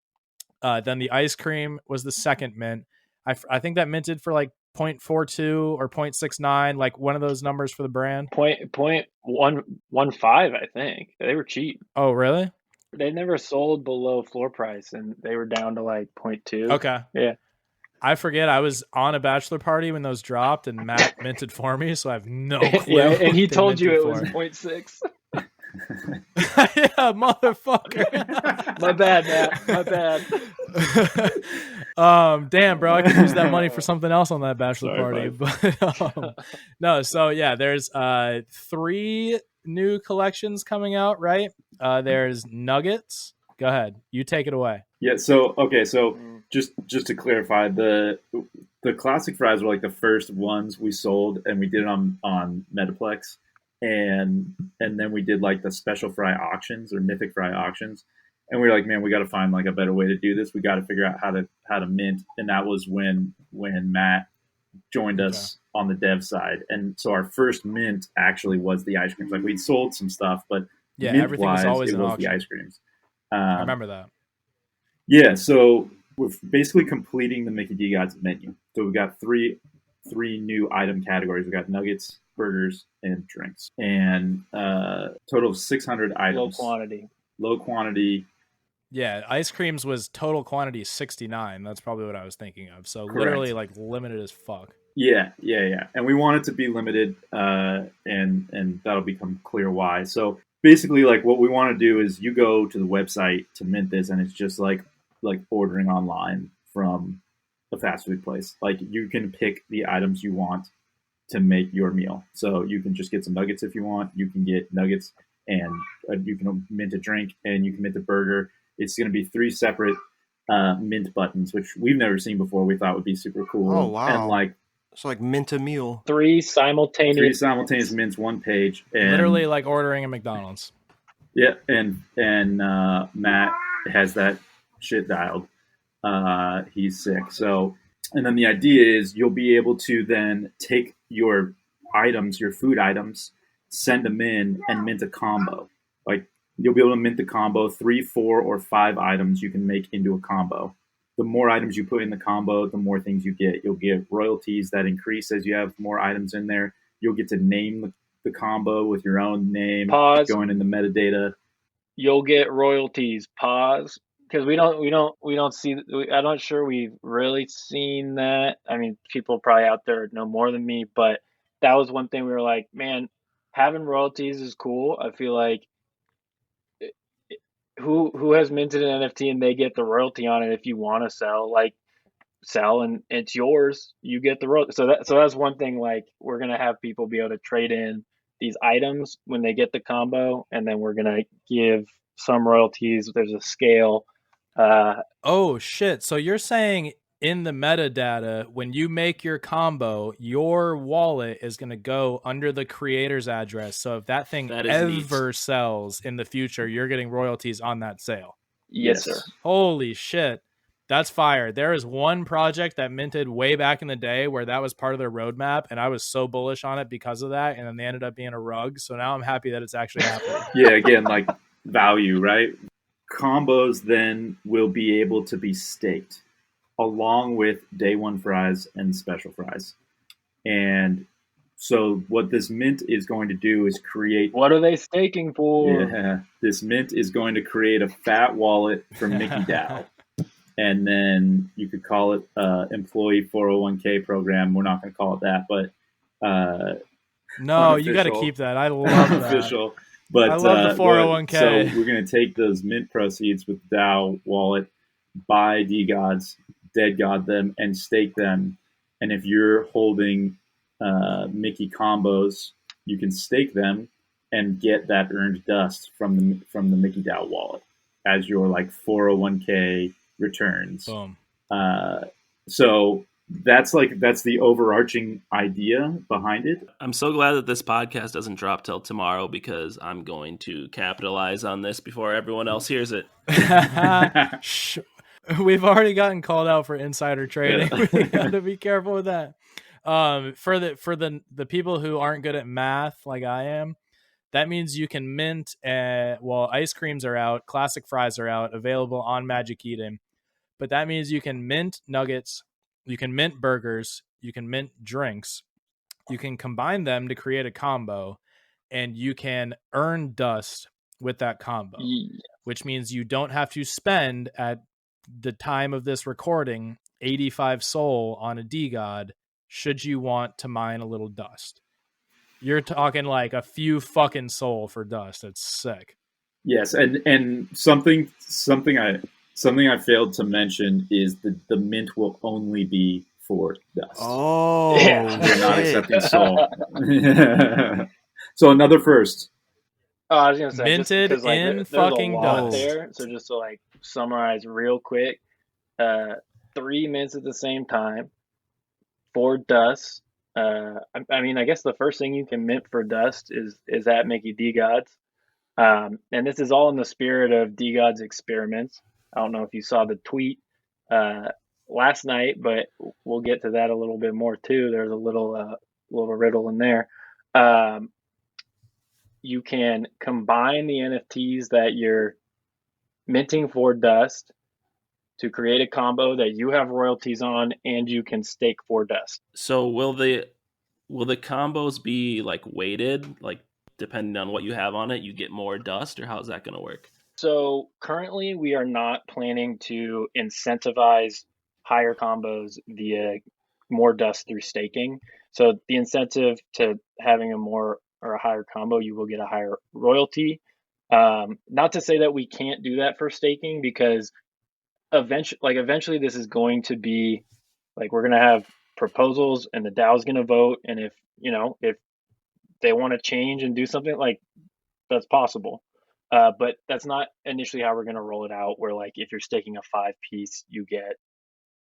Then the ice cream was the second mint. I think that minted for like 0.42 or 0.69, like one of those numbers for the brand. 0.115, I think. They were cheap. Oh, really? They never sold below floor price, and they were down to like 0.2. Okay. Yeah. I forget. I was on a bachelor party when those dropped, and Matt minted for me, so I have no clue. Yeah, and he told you it was 0.6. Yeah, motherfucker. My bad, Matt. My bad. Damn, bro, I could use that money for something else on that bachelor party. But no, so yeah, there's 3 new collections coming out, right? There's Nuggets. Go ahead, you take it away. Yeah. So just to clarify, the classic fries were like the first ones we sold, and we did it on Metaplex. And then we did like the special fry auctions or mythic fry auctions, and we were like, man, we got to find like a better way to do this. We got to figure out how to mint, and that was when Matt joined us on the dev side. And so our first mint actually was the ice creams. Like we'd sold some stuff, but everything was always it was the ice creams. I remember that. Yeah, so we're basically completing the Mickey DeGods menu. So we've got three new item categories. We got nuggets, burgers, and drinks, and total of 600 items. Low quantity. Yeah, ice creams was total quantity 69. That's probably what I was thinking of. So Correct. Literally like limited as fuck. Yeah. And we want it to be limited, and that'll become clear why. So basically, like what we want to do is you go to the website to mint this, and it's just like ordering online from a fast food place. Like you can pick the items you want to make your meal. So you can just get some nuggets if you want. You can get nuggets, and you can mint a drink, and you can mint a burger. It's going to be 3 separate mint buttons, which we've never seen before. We thought would be super cool. Oh wow! And it's like mint a meal. 3 simultaneous mints, one page. And literally like ordering a McDonald's. Yeah, and Matt has that shit dialed. He's sick. So, and then the idea is you'll be able to then take your items, your food items, send them in, and mint a combo. Like You'll be able to mint the combo. 3, 4, or 5 items you can make into a combo. The more items you put in the combo, the more things you get. You'll get royalties that increase as you have more items in there. You'll get to name the combo with your own name. Pause. Going in the metadata. You'll get royalties. Pause. Because we don't see. I'm not sure we've really seen that. I mean, people probably out there know more than me, but that was one thing we were like, man, having royalties is cool. I feel like who has minted an NFT and they get the royalty on it if you want to sell and it's yours, you get the royalty. So that's one thing. Like, we're gonna have people be able to trade in these items when they get the combo, and then we're gonna give some royalties. There's a scale. Oh shit! So you're saying in the metadata, when you make your combo, your wallet is going to go under the creator's address. So if that thing ever sells in the future, you're getting royalties on that sale. Yes, sir. Holy shit. That's fire. There is one project that minted way back in the day where that was part of their roadmap, and I was so bullish on it because of that, and then they ended up being a rug. So now I'm happy that it's actually happening. Yeah, again, like value, right? Combos then will be able to be staked along with day one fries and special fries. And so what this mint is going to do is create... What are they staking for? Yeah, this mint is going to create a fat wallet for Mickey DAO. And then you could call it employee 401k program. We're not going to call it that, but no, you got to keep that. I love that. Unofficial. But I love the 401k. So we're going to take those mint proceeds with DAO wallet, buy DeGods, dead god them, and stake them. And if you're holding Mickey combos, you can stake them and get that earned dust from the Mickey DAO wallet as your like 401k returns. Boom. So that's the overarching idea behind it. I'm so glad that this podcast doesn't drop till tomorrow, because I'm going to capitalize on this before everyone else hears it. We've already gotten called out for insider trading. We got to be careful with that. For the people who aren't good at math like I am, that means you can mint. Ice creams are out, classic fries are out, available on Magic Eden. But that means you can mint nuggets, you can mint burgers, you can mint drinks, you can combine them to create a combo, and you can earn dust with that combo, which means you don't have to spend, at the time of this recording, 85 soul on a DeGod should you want to mine a little dust. You're talking like a few fucking soul for dust. It's sick. Yes, and something I failed to mention is the mint will only be for dust. Oh, yeah. We're not accepting soul. So another first. Oh, I was gonna say minted just like, in there's fucking a lot dust. there. So just to like summarize real quick, 3 mints at the same time, 4 dust. I mean, I guess the first thing you can mint for dust is at Mickey DeGods. And this is all in the spirit of DeGods experiments. I don't know if you saw the tweet last night, but we'll get to that a little bit more too. There's a little riddle in there. You can combine the NFTs that you're minting for dust to create a combo that you have royalties on, and you can stake for dust. So will the combos be like weighted, like depending on what you have on it, you get more dust, or how's that going to work? So currently we are not planning to incentivize higher combos via more dust through staking. So the incentive to having a higher combo, you will get a higher royalty. Not to say that we can't do that for staking, because eventually this is going to be like, we're going to have proposals and the DAO is going to vote. And if they want to change and do something, like, that's possible. But that's not initially how we're going to roll it out, where like if you're staking a 5-piece, you get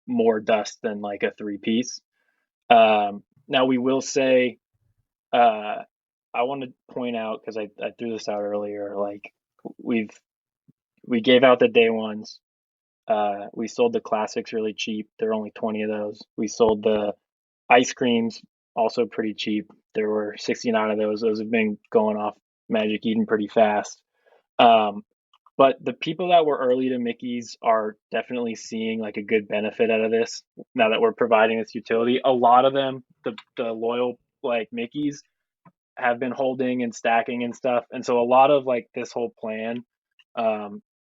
more dust than like a 3-piece. Now we will say, I want to point out, because I threw this out earlier, like we gave out the day ones. We sold the classics really cheap. There are only 20 of those. We sold the ice creams also pretty cheap. There were 69 of those. Those have been going off Magic Eden pretty fast. But the people that were early to Mickey's are definitely seeing like a good benefit out of this now that we're providing this utility. A lot of them, the loyal like Mickey's, have been holding and stacking and stuff. And so a lot of like this whole plan,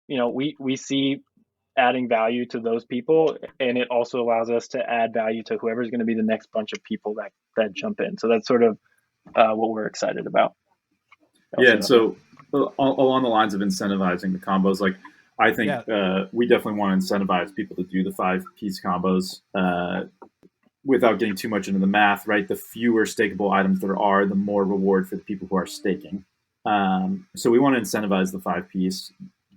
we see adding value to those people, and it also allows us to add value to whoever's going to be the next bunch of people that jump in. So that's sort of what we're excited about. Yeah, and so along the lines of incentivizing the combos, like I think we definitely want to incentivize people to do the 5-piece combos without getting too much into the math, right? The fewer stakeable items there are, the more reward for the people who are staking. So we want to incentivize the 5-piece.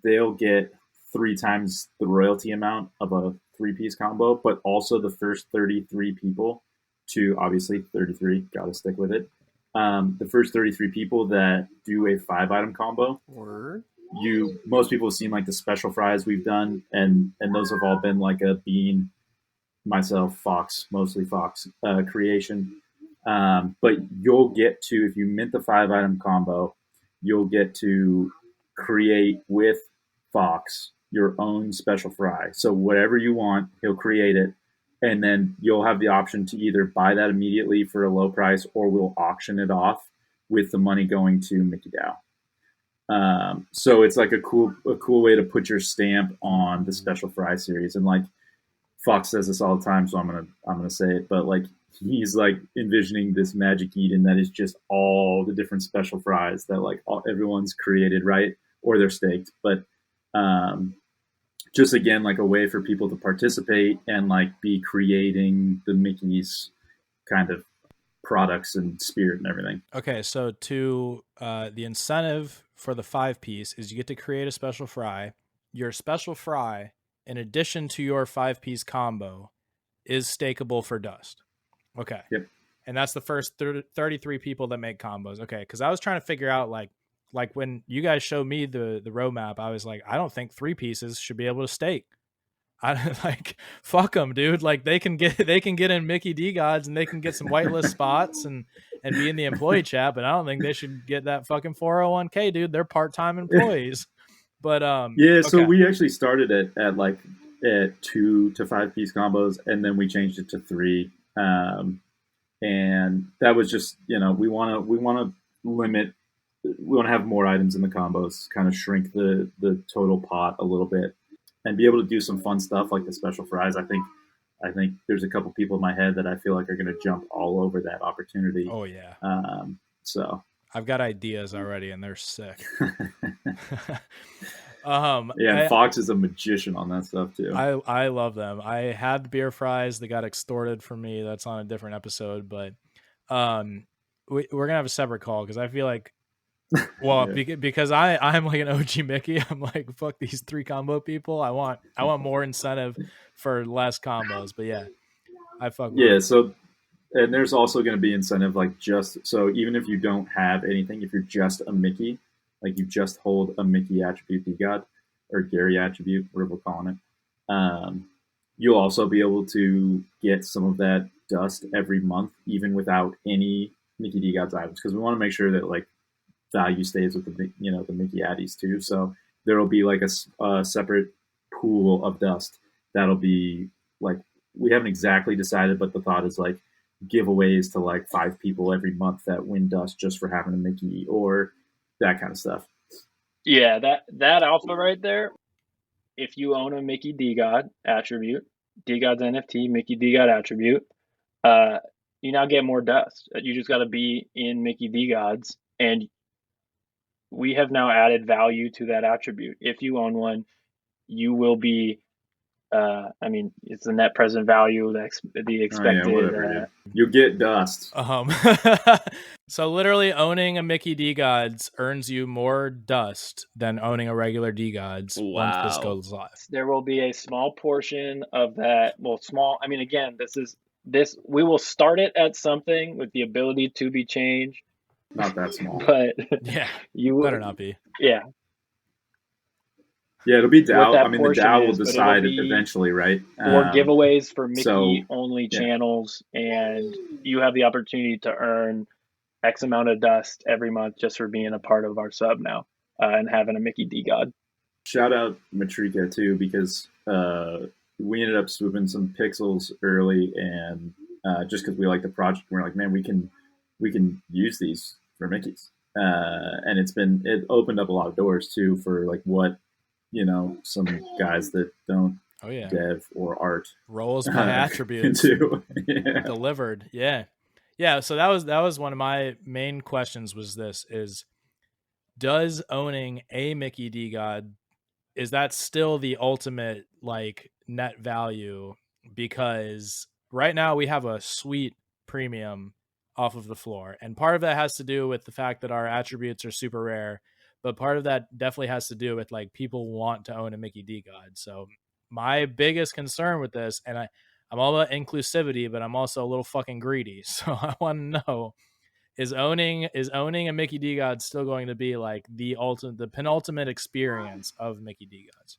They'll get 3 times the royalty amount of a 3-piece combo, but also the first 33 people to, obviously 33, gotta stick with it. The first 33 people that do a 5-item combo, most people have seen like the special fries we've done, and those have all been like a Bean, myself, Fox, mostly Fox creation. But you'll get to, if you mint the 5-item combo, you'll get to create with Fox your own special fry. So whatever you want, he'll create it. And then you'll have the option to either buy that immediately for a low price, or we'll auction it off with the money going to Mickey DAO. So it's like a cool way to put your stamp on the special fry series. And like Fox says this all the time, so I'm gonna say it, but like he's like envisioning this Magic Eden that is just all the different special fries that like everyone's created, right? Or they're staked, but just again, like a way for people to participate and like be creating the Mickey's kind of products and spirit and everything. Okay, so to the incentive for the 5-piece is you get to create a special fry. Your special fry, in addition to your 5-piece combo, is stakeable for dust. Okay. Yep. And that's the first 33 people that make combos. Okay, because I was trying to figure out like when you guys showed me the roadmap, I was like, I don't think 3-pieces should be able to stake. I like, fuck them, dude. Like they can get in Mickey DeGods and they can get some whitelist spots and be in the employee chat, but I don't think they should get that fucking 401k, dude. They're part-time employees. But so we actually started it at 2 to 5-piece combos, and then we changed it to 3. And that was just, we want to limit. We want to have more items in the combos, kind of shrink the total pot a little bit, and be able to do some fun stuff like the special fries. I think there's a couple people in my head that I feel like are going to jump all over that opportunity. Oh yeah. So I've got ideas already, and they're sick. And Fox is a magician on that stuff too. I love them. I had beer fries that got extorted from me. That's on a different episode, but we're gonna have a separate call because I feel like. Well, because I'm like an OG Mickey. I'm like, fuck these 3 combo people. I want more incentive for less combos. But yeah, I fuck. Yeah. So, and there's also going to be incentive so even if you don't have anything, if you're just a Mickey, like you just hold a Mickey attribute DeGod or Gary attribute, whatever we're calling it, you'll also be able to get some of that dust every month, even without any Mickey DeGods items, because we want to make sure that like value stays with the Mickey Addies too. So there will be like a separate pool of dust that'll be like, we haven't exactly decided, but the thought is like giveaways to like 5 people every month that win dust just for having a Mickey or that kind of stuff. Yeah, that alpha right there. If you own a Mickey DeGod attribute, DeGod's NFT, Mickey DeGod attribute, you now get more dust. You just got to be in Mickey DeGods, and we have now added value to that attribute. If you own one, you will be, it's the net present value, the expected. You get dust. So literally owning a Mickey DeGods earns you more dust than owning a regular DeGods once this goes live. There will be a small portion of that. Well, small. I mean, again, this. We will start it at something with the ability to be changed. Not that small, but yeah, you better not be. Yeah, it'll be DAO. I mean, the DAO will decide eventually, right? Or giveaways for Mickey only channels, and you have the opportunity to earn X amount of dust every month just for being a part of our sub now. and having a Mickey DeGod. Shout out Matrika too, because we ended up swooping some pixels early, and just because we like the project, we're like, man, we can use these for Mickey's, and it opened up a lot of doors too for like what some guys that don't dev or art roles by attributes delivered. Yeah. So that was one of my main questions. Was this does owning a Mickey DeGod, is that still the ultimate like net value? Because right now we have a sweet premium off of the floor, and part of that has to do with the fact that our attributes are super rare, but part of that definitely has to do with like people want to own a Mickey DeGod. So my biggest concern with this, and I'm all about inclusivity, but I'm also a little fucking greedy, so I want to know, is owning a Mickey DeGod still going to be like the penultimate experience of Mickey DeGods?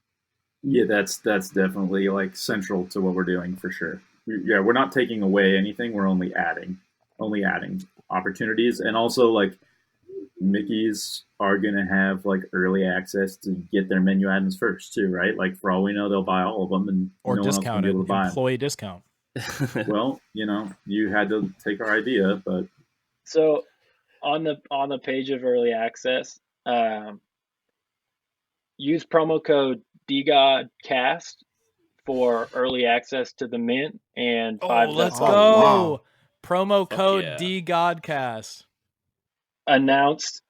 Yeah, that's definitely like central to what we're doing for sure. We're not taking away anything. We're only adding opportunities, and also like Mickey's are gonna have like early access to get their menu items first too, right? Like for all we know, they'll buy all of them, and or no discounted one else will be able to buy employee discount. Well, you had to take our idea, but so on the page of early access, use promo code DeGodCast for early access to the mint and 5. Let's go! Wow. Promo code DeGodCast. Announced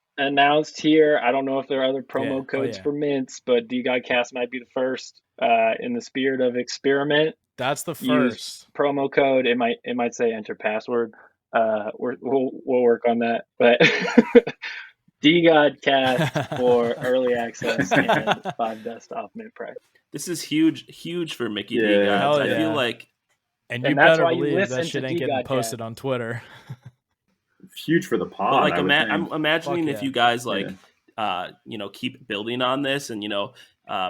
here. I don't know if there are other promo codes for mints, but DeGodCast might be the first. In the spirit of experiment, that's the first. Use promo code. It might say enter password. We'll work on that, but DeGodCast for early access and 5 desktop mint price. This is huge for Mickey DeGods. I feel like, and you better believe that shit ain't getting posted on Twitter. Huge for the pod. Like, I'm imagining if you guys keep building on this, and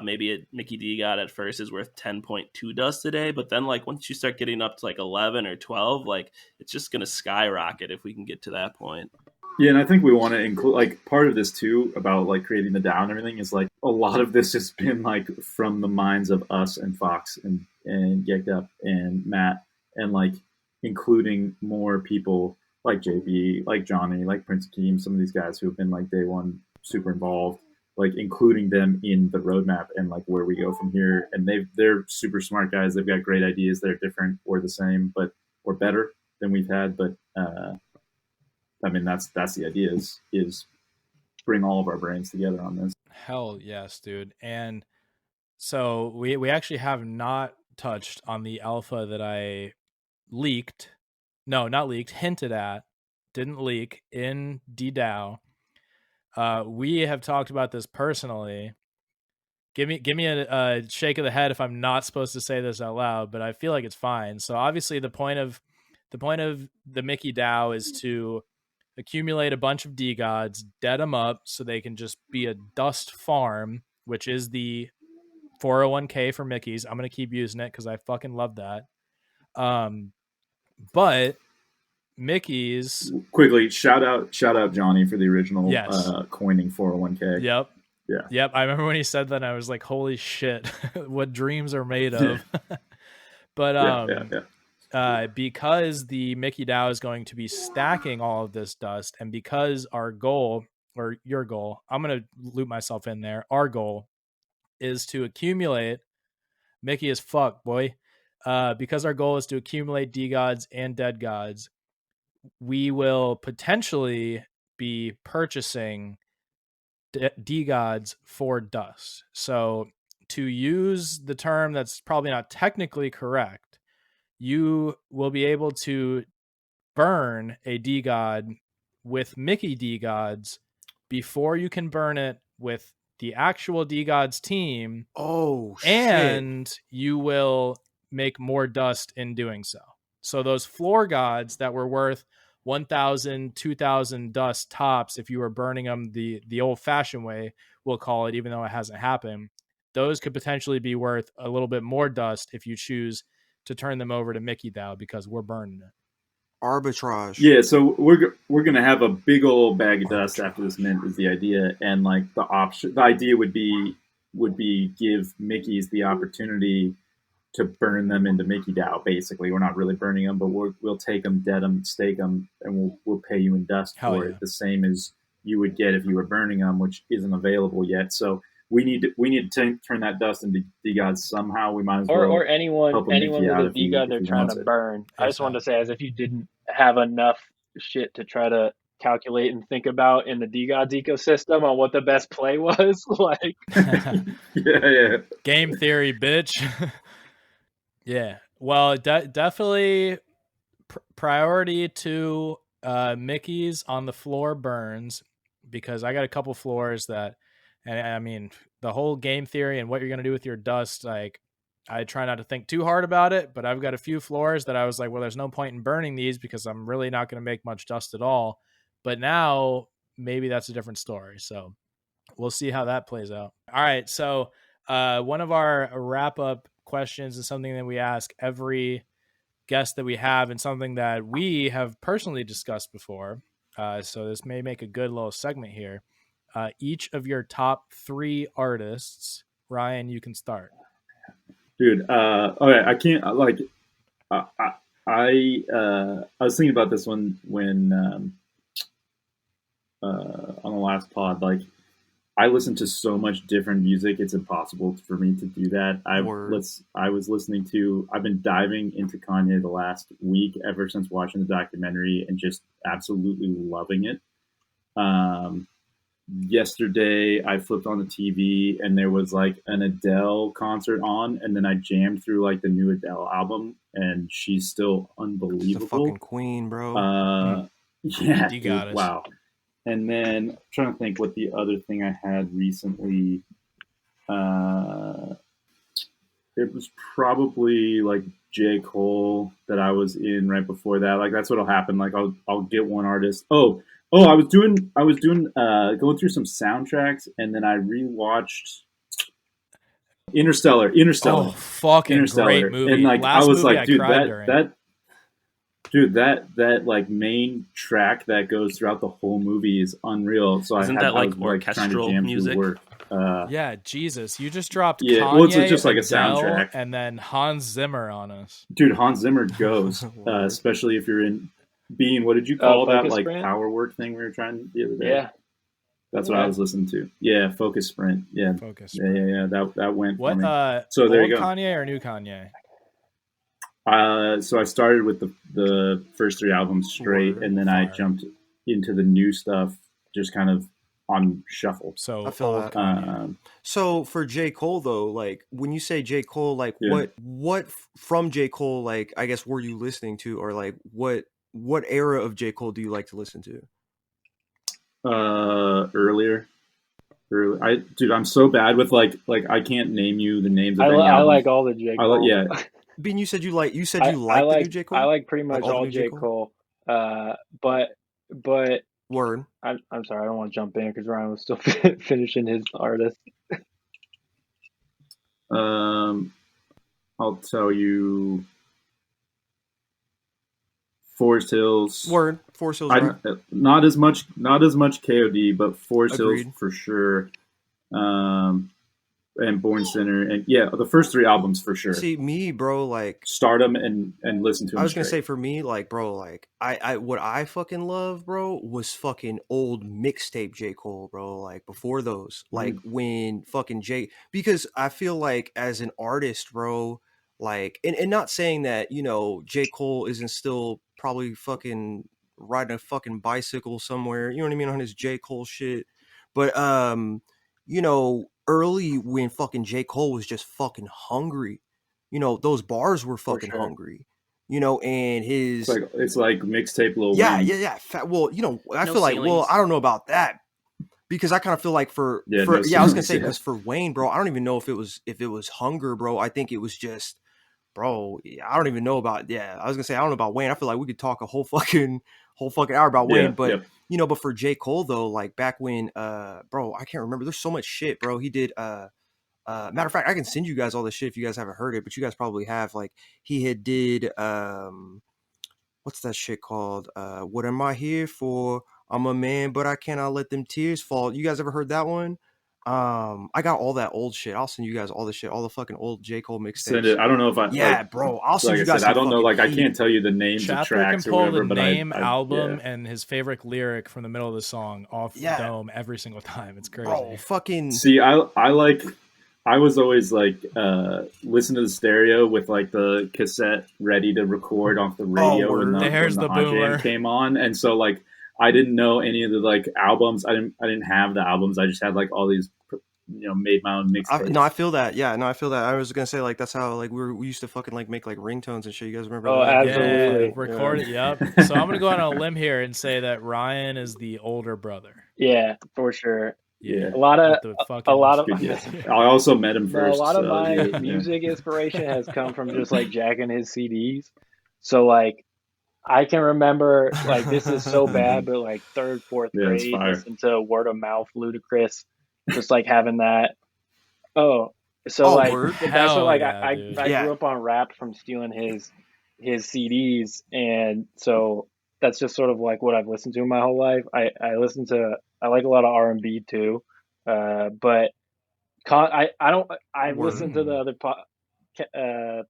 maybe Mickey DeGod at first is worth 10.2 dust today, but then like once you start getting up to like 11 or 12, like it's just gonna skyrocket if we can get to that point. Yeah, and I think we want to include like part of this too about like creating the DAO and everything is like a lot of this has been like from the minds of us and Fox and Geeked Up and Matt, and like including more people like JB, like Johnny, like Prince Akeem, some of these guys who have been like day one super involved, like including them in the roadmap and like where we go from here. And they're super smart guys. They've got great ideas. They're different or the same, or better than we've had. But I mean, that's the idea is bring all of our brains together on this. Hell yes, dude. And so we actually have not touched on the alpha that I leaked. No, not leaked, hinted at, didn't leak in DDAO. We have talked about this personally. Give me a shake of the head if I'm not supposed to say this out loud, but I feel like it's fine. So obviously the point of the Mickey DAO is to accumulate a bunch of DeGods, dead them up so they can just be a dust farm, which is the 401k for Mickey's. I'm going to keep using it because I fucking love that. But Mickey's quickly shout out Johnny for the original coining 401k. Yep. I remember when he said that, and I was like, holy shit, what dreams are made of. But because the Mickey DAO is going to be stacking all of this dust, and because our goal, or your goal, I'm going to loop myself in there, our goal is to accumulate Mickey as fuck, boy. Because our goal is to accumulate DeGods and dead gods, we will potentially be purchasing DeGods for dust. So to use the term that's probably not technically correct, you will be able to burn a DeGod with Mickey DeGods before you can burn it with the actual DeGods team. Oh, shit. And you will make more dust in doing so. So those floor gods that were worth 1,000, 2,000 dust tops, if you were burning them the old-fashioned way, we'll call it, even though it hasn't happened, those could potentially be worth a little bit more dust if you choose to turn them over to Mickey DAO, because we're burning it. Arbitrage. Yeah, so we're gonna have a big old bag of dust after this mint is the idea, and like the idea would be give Mickeys the opportunity to burn them into Mickey Dow. Basically, we're not really burning them, but we'll take them, dead them, stake them, and we'll pay you in dust for it, the same as you would get if you were burning them, which isn't available yet. So we need to turn that dust into DeGods somehow. We might as well or anyone help with out a DeGod they're trying to burn. I just wanted to say, as if you didn't have enough shit to try to calculate and think about in the DeGods ecosystem on what the best play was. Like, yeah, game theory, bitch. Yeah, well, definitely priority to Mickey's on the floor burns, because I got a couple floors that, and I mean, the whole game theory and what you're going to do with your dust, like, I try not to think too hard about it, but I've got a few floors that I was like, well, there's no point in burning these because I'm really not going to make much dust at all. But now maybe that's a different story. So we'll see how that plays out. All right, so one of our wrap-up questions is something that we ask every guest that we have, and something that we have personally discussed before. So this may make a good little segment here. Each of your top 3 artists. Ryan, you can start. Dude, okay, I can't, like, I was thinking about this one when on the last pod. Like, I listen to so much different music; it's impossible for me to do that. I've been diving into Kanye the last week, ever since watching the documentary, and just absolutely loving it. Yesterday, I flipped on the TV and there was like an Adele concert on, and then I jammed through like the new Adele album, and she's still unbelievable. She's the fucking queen, bro. Yeah, You got it. Wow. And then I'm trying to think what the other thing I had recently. It was probably like J. Cole that I was in right before that. Like, that's what'll happen. Like, I'll get one artist. I was doing going through some soundtracks, and then I rewatched Interstellar. Oh, fucking Interstellar. Great movie. And like, Last I was movie like, dude, that like main track that goes throughout the whole movie is unreal. So isn't that like orchestral music? Yeah, Jesus, you just dropped Kanye, well, it's just like Adele, a soundtrack, and then Hans Zimmer on us. Dude, Hans Zimmer goes, especially if you're in being, what did you call that, like, Sprint? Power work thing we were trying the other day? Yeah, that's what I was listening to. Yeah, Focus Sprint. Yeah, Focus Sprint. Yeah. That went. What? So there you go. Kanye or new Kanye? So I started with the first 3 albums straight, and then I jumped into the new stuff, just kind of on shuffle. So I feel that. So for J. Cole though, like, when you say J. Cole, like, what from J. Cole, like, I guess, were you listening to, or like what era of J. Cole do you like to listen to? Earlier. Dude, I'm so bad with like I can't name you the names of I like all the J. Cole. Yeah. Bean, you said you like the new J. Cole? I like pretty much all J. Cole. But Word. I'm sorry, I don't want to jump in because Ryan was still finishing his artist. I'll tell you, Forest Hills. Word. Forest Hills. Right. Not as much KOD, but Forest Hills for sure. And Born Sinner, and yeah, the first 3 albums for sure. See, me, bro, like, start them and listen to them. I was gonna say, for me, like, bro, like, I what I fucking love, bro, was fucking old mixtape J. Cole, bro. Like, before those, like, when fucking because I feel like as an artist, bro, like, and not saying that, you know, J. Cole isn't still probably fucking riding a fucking bicycle somewhere, you know what I mean, on his J. Cole shit, but you know, early when fucking J. Cole was just fucking hungry, you know, those bars were fucking hungry, you know, and his it's like mixtape Lil Wayne. Yeah. Well, you know, I feel like, well, I don't know about that, because I kind of feel like I was gonna say, because for Wayne, bro, I don't even know if it was hunger, bro. I think it was just, bro, I don't even know about. I was gonna say, I don't know about Wayne. I feel like we could talk a whole fucking hour about Wayne, but you know, but for J. Cole though, like, back when, bro, I can't remember. There's so much shit, bro. He did. Matter of fact, I can send you guys all this shit if you guys haven't heard it, but you guys probably have. Like, he had did what's that shit called? What am I here for? I'm a man, but I cannot let them tears fall. You guys ever heard that one? I got all that old shit. I'll send you guys all the shit, all the fucking old J. Cole Send it. mixtapes. I don't know if I. Yeah, like, bro. I'll send like you I guys. said, I don't know. Like I heat. can't tell you the names of Chapter can tracks or pull whatever, the but name, I album, yeah. and his favorite lyric from the middle of the song off Yeah. dome every single time. It's crazy. Bro, fucking. See, I was always like listen to the stereo with like the cassette ready to record off the radio when the Hot Jam came on, and so like I didn't know any of the like albums. I didn't have the albums. I just had like all these, made my own mixtapes. No, I feel that. Yeah, no, I feel that. I was gonna say like that's how like we used to fucking like make like ringtones and shit. You guys remember? Oh, that? absolutely. Yeah, record it. Yep. So I'm gonna go on a limb here and say that Ryan is the older brother. Yeah, for sure. Yeah, a lot of I also met him first. A lot of my music inspiration has come from just like jacking his CDs. So like, I can remember like this is so bad, but like third, fourth grade, listen to Word of Mouth, Ludacris, just like having that. That's what like I grew up on rap from stealing his CDs, and so that's just sort of like what I've listened to my whole life. I like a lot of R&B too, but I've listened to the other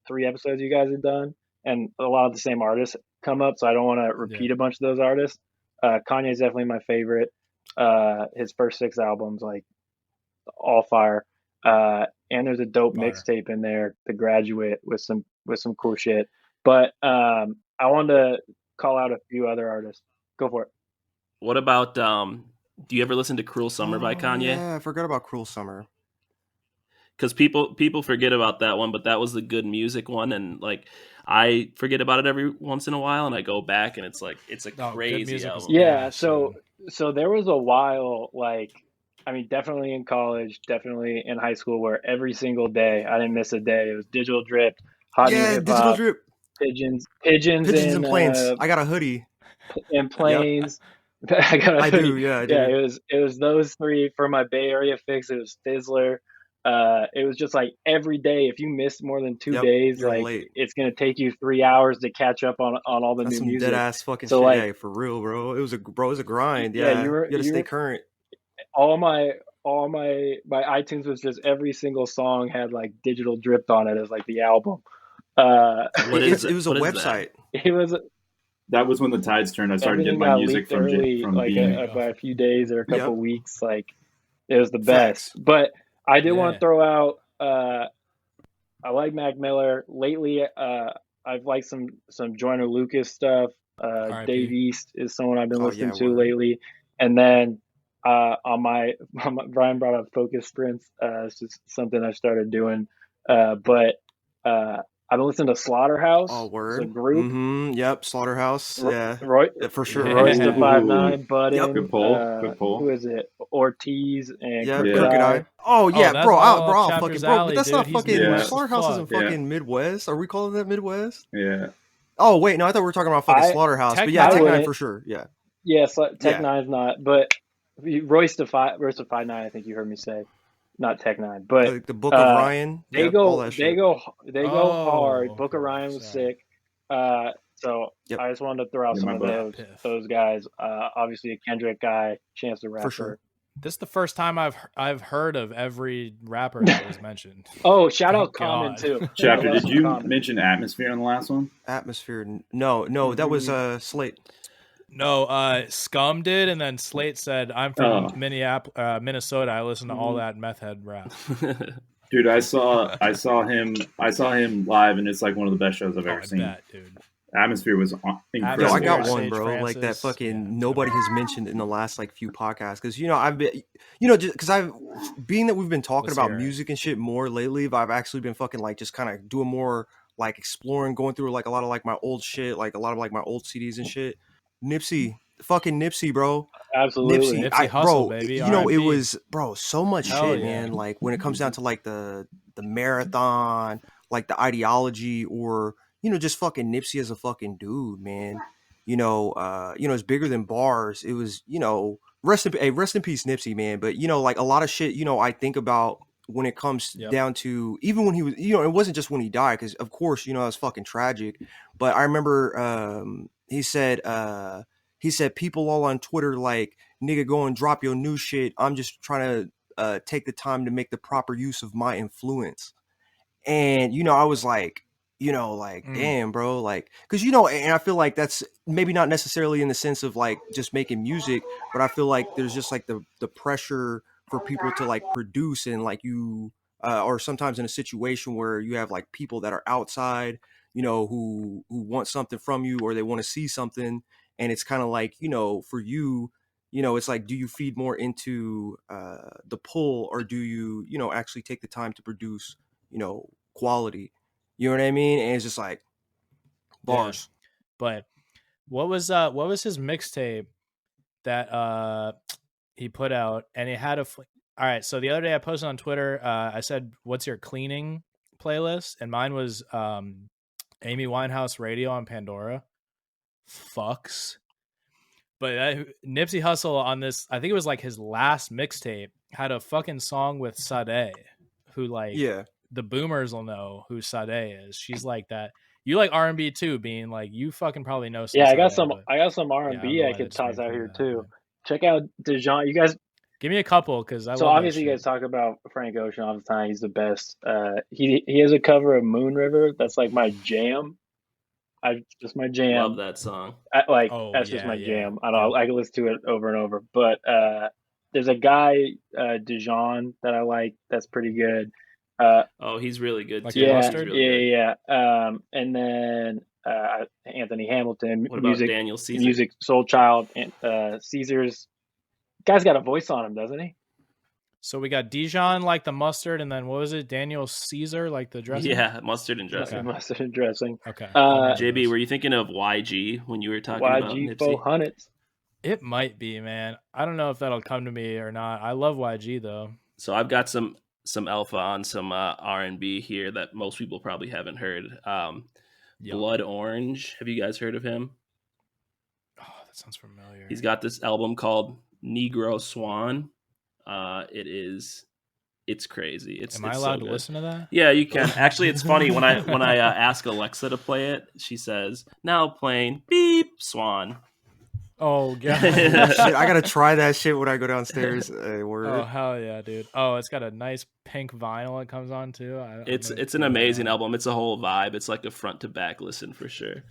3 episodes you guys have done, and a lot of the same artists come up, so I don't want to repeat a bunch of those artists. Kanye's definitely my favorite. His first 6 albums, like all fire. And there's a dope mixtape in there, The Graduate, with some cool shit. But I wanted to call out a few other artists. Go for it. What about do you ever listen to Cruel Summer by Kanye? Yeah, I forgot about Cruel Summer. Because people forget about that one, but that was the good music one, and like I forget about it every once in a while, and I go back, and it's like it's a crazy album. Yeah, so there was a while, like, I mean, definitely in college, definitely in high school, where every single day I didn't miss a day. It was Digital Drip, Hot New Hip Hop, Digital Drip, Pigeons and Planes. I got a hoodie. And Planes. Yep. I do. Yeah, it was those 3 for my Bay Area fix. It was Fizzler. It was just like every day. If you missed more than 2 days, like late. It's gonna take you 3 hours to catch up on all the new music. Dead ass fucking so shit, like, for real, bro. It was a grind. Yeah, you gotta stay current. All my iTunes was just every single song had like Digital Dripped on it as like the album. It was a website. That was when the tides turned. I started getting my music from like by a few days or a couple weeks. Like it was the best. But I did want to throw out. I like Mac Miller. Lately, I've liked some Joyner Lucas stuff. Dave East is someone I've been listening to lately. And then on my Brian brought up focus sprints. It's just something I started doing. But I've been listening to Slaughterhouse. Oh, word. It's a group. Mm-hmm. Yep, Slaughterhouse. Yeah, for sure. Royce the 5'9", Budden. Yep. Good pull. Who is it? Ortiz and Crooked Eye. Oh yeah, bro. I'll fucking bro. But that's not fucking. Slaughterhouse isn't fucking Midwest. Are we calling that Midwest? Yeah. Oh wait, no, I thought we were talking about fucking Slaughterhouse. But yeah, Tech 9 for sure. Yeah. Yeah, Tech 9's not, but Royce the 5'9", I think you heard me say. Not Tech 9, but like the Book of Ryan. They go hard. Book of Ryan was sick. So I just wanted to throw out some of those guys. Obviously a Kendrick guy, Chance the Rapper. For sure. This is the first time I've heard of every rapper that was mentioned. Oh, shout out Common too. Chapter, did you mention Atmosphere in the last one? Atmosphere? No, that was Slate. No, Scum did, and then Slate said, "I'm from Minnesota. I listen to all that meth head rap." Dude, I saw him live, and it's like one of the best shows I've ever seen. Bet, dude. Atmosphere was incredible. Yo, I got one, bro. Francis, like that fucking nobody has mentioned in the last like few podcasts, because I've been, just because I've being that we've been talking about music and shit more lately, I've actually been fucking like just kind of doing more like exploring, going through like a lot of like my old shit, like a lot of like my old CDs and shit. Fucking Nipsey, bro. Absolutely. Nipsey Hussle, baby. It was, bro, so much shit, man. Like when it comes down to like the marathon, like the ideology, or just fucking Nipsey as a fucking dude, man. It's bigger than bars. It was, rest in peace, Nipsey, man. But like a lot of shit, I think about when it comes Yep. down to, even when he was, it wasn't just when he died, because of course, that was fucking tragic. But I remember he said people all on Twitter like, nigga, go and drop your new shit. I'm just trying to take the time to make the proper use of my influence. And, I was like, damn, bro, like, because, and I feel like that's maybe not necessarily in the sense of like just making music, but I feel like there's just like the pressure for people to like produce, and like you, or sometimes in a situation where you have like people that are outside, who want something from you, or they want to see something. And it's kind of like, for you, it's like, do you feed more into the pull, or do you, actually take the time to produce, quality? You know what I mean? And it's just like bars. Yeah. But what was his mixtape that he put out? And it had all right, so the other day I posted on Twitter, I said, what's your cleaning playlist? And mine was Amy Winehouse Radio on Pandora. Fucks. But Nipsey Hussle on this, I think it was like his last mixtape, had a fucking song with Sade, who like, the boomers will know who Sade is. She's like that. You like R&B too, being like, you fucking probably know some. Yeah, Sade, I got some R&B I could toss out here too. Check out DeJohn. You guys give me a couple, because so obviously you guys talk about Frank Ocean all the time. He's the best. He has a cover of Moon River that's like my jam. Just my jam. Love that song. That's just my jam. I don't know. I can listen to it over and over. But there's a guy, DeJohn, that I like. That's pretty good. He's really good like too. Yeah. And then Anthony Hamilton. What about Daniel Caesar? Music, Soul Child, and Caesar's. Guy's got a voice on him, doesn't he? So we got Dijon like the mustard, and then what was it? Daniel Caesar like the dressing? Yeah, mustard and dressing. Okay. Mustard and dressing. Okay. JB, were you thinking of YG when you were talking about Nipsey? YG 400. It might be, man. I don't know if that'll come to me or not. I love YG though. So I've got some alpha on some R&B here that most people probably haven't heard. Blood Orange. Have you guys heard of him? Oh, that sounds familiar. He's got this album called Negro Swan. It's crazy. Am I allowed to listen to that? Yeah, you can. Actually, it's funny when I ask Alexa to play it, she says, "Now playing beep Swan." Oh god, shit, I gotta try that shit when I go downstairs. Oh hell yeah, dude! Oh, it's got a nice pink vinyl it comes on too. It's an amazing album. It's a whole vibe. It's like a front to back listen for sure.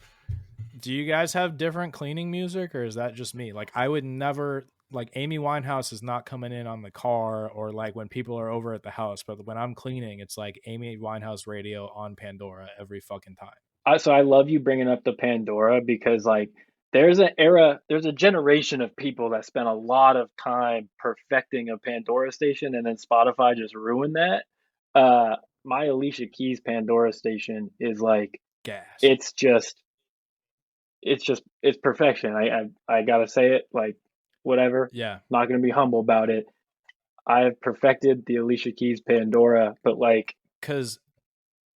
Do you guys have different cleaning music, or is that just me? Like, I would never. Like, Amy Winehouse is not coming in on the car, or like when people are over at the house, but when I'm cleaning, it's like Amy Winehouse Radio on Pandora every fucking time. So I love you bringing up the Pandora, because like there's a generation of people that spent a lot of time perfecting a Pandora station, and then Spotify just ruined that. My Alicia Keys Pandora station is like gas. It's perfection. I gotta say it, like, whatever. Yeah. Not going to be humble about it. I've perfected the Alicia Keys Pandora, but like, because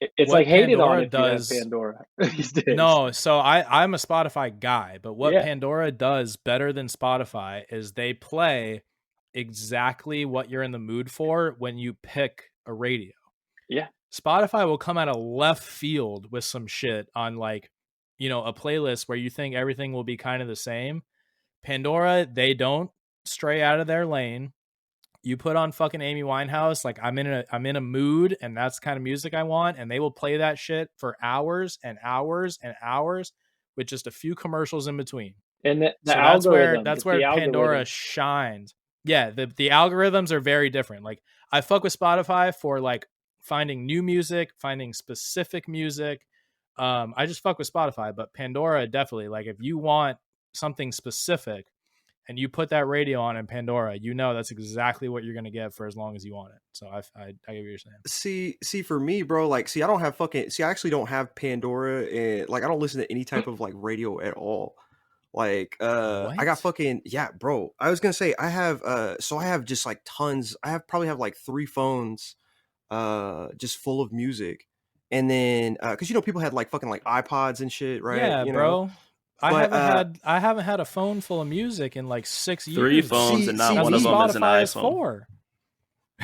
it's like hated Pandora on if does, you have Pandora these days. No, so I'm a Spotify guy, but what Pandora does better than Spotify is they play exactly what you're in the mood for when you pick a radio. Yeah. Spotify will come out of left field with some shit on like, a playlist where you think everything will be kind of the same. Pandora, they don't stray out of their lane. You put on fucking Amy Winehouse, like I'm in a mood, and that's the kind of music I want, and they will play that shit for hours and hours and hours with just a few commercials in between. And that's where Pandora shines. Yeah, the algorithms are very different. Like, I fuck with Spotify for like finding new music, finding specific music. I just fuck with Spotify, but Pandora definitely, like, if you want something specific and you put that radio on in Pandora, that's exactly what you're going to get for as long as you want it. So I get what you're saying. See for me, bro, like, I don't have I actually don't have Pandora, and like I don't listen to any type of like radio at all. Like I got fucking, yeah, bro. I was going to say I have I have just like tons. I probably have like 3 phones just full of music. And then cuz people had like fucking like iPods and shit, right? Yeah, bro. I haven't had a phone full of music in like 6 years. 3 phones, and not one of them is an iPhone. 4.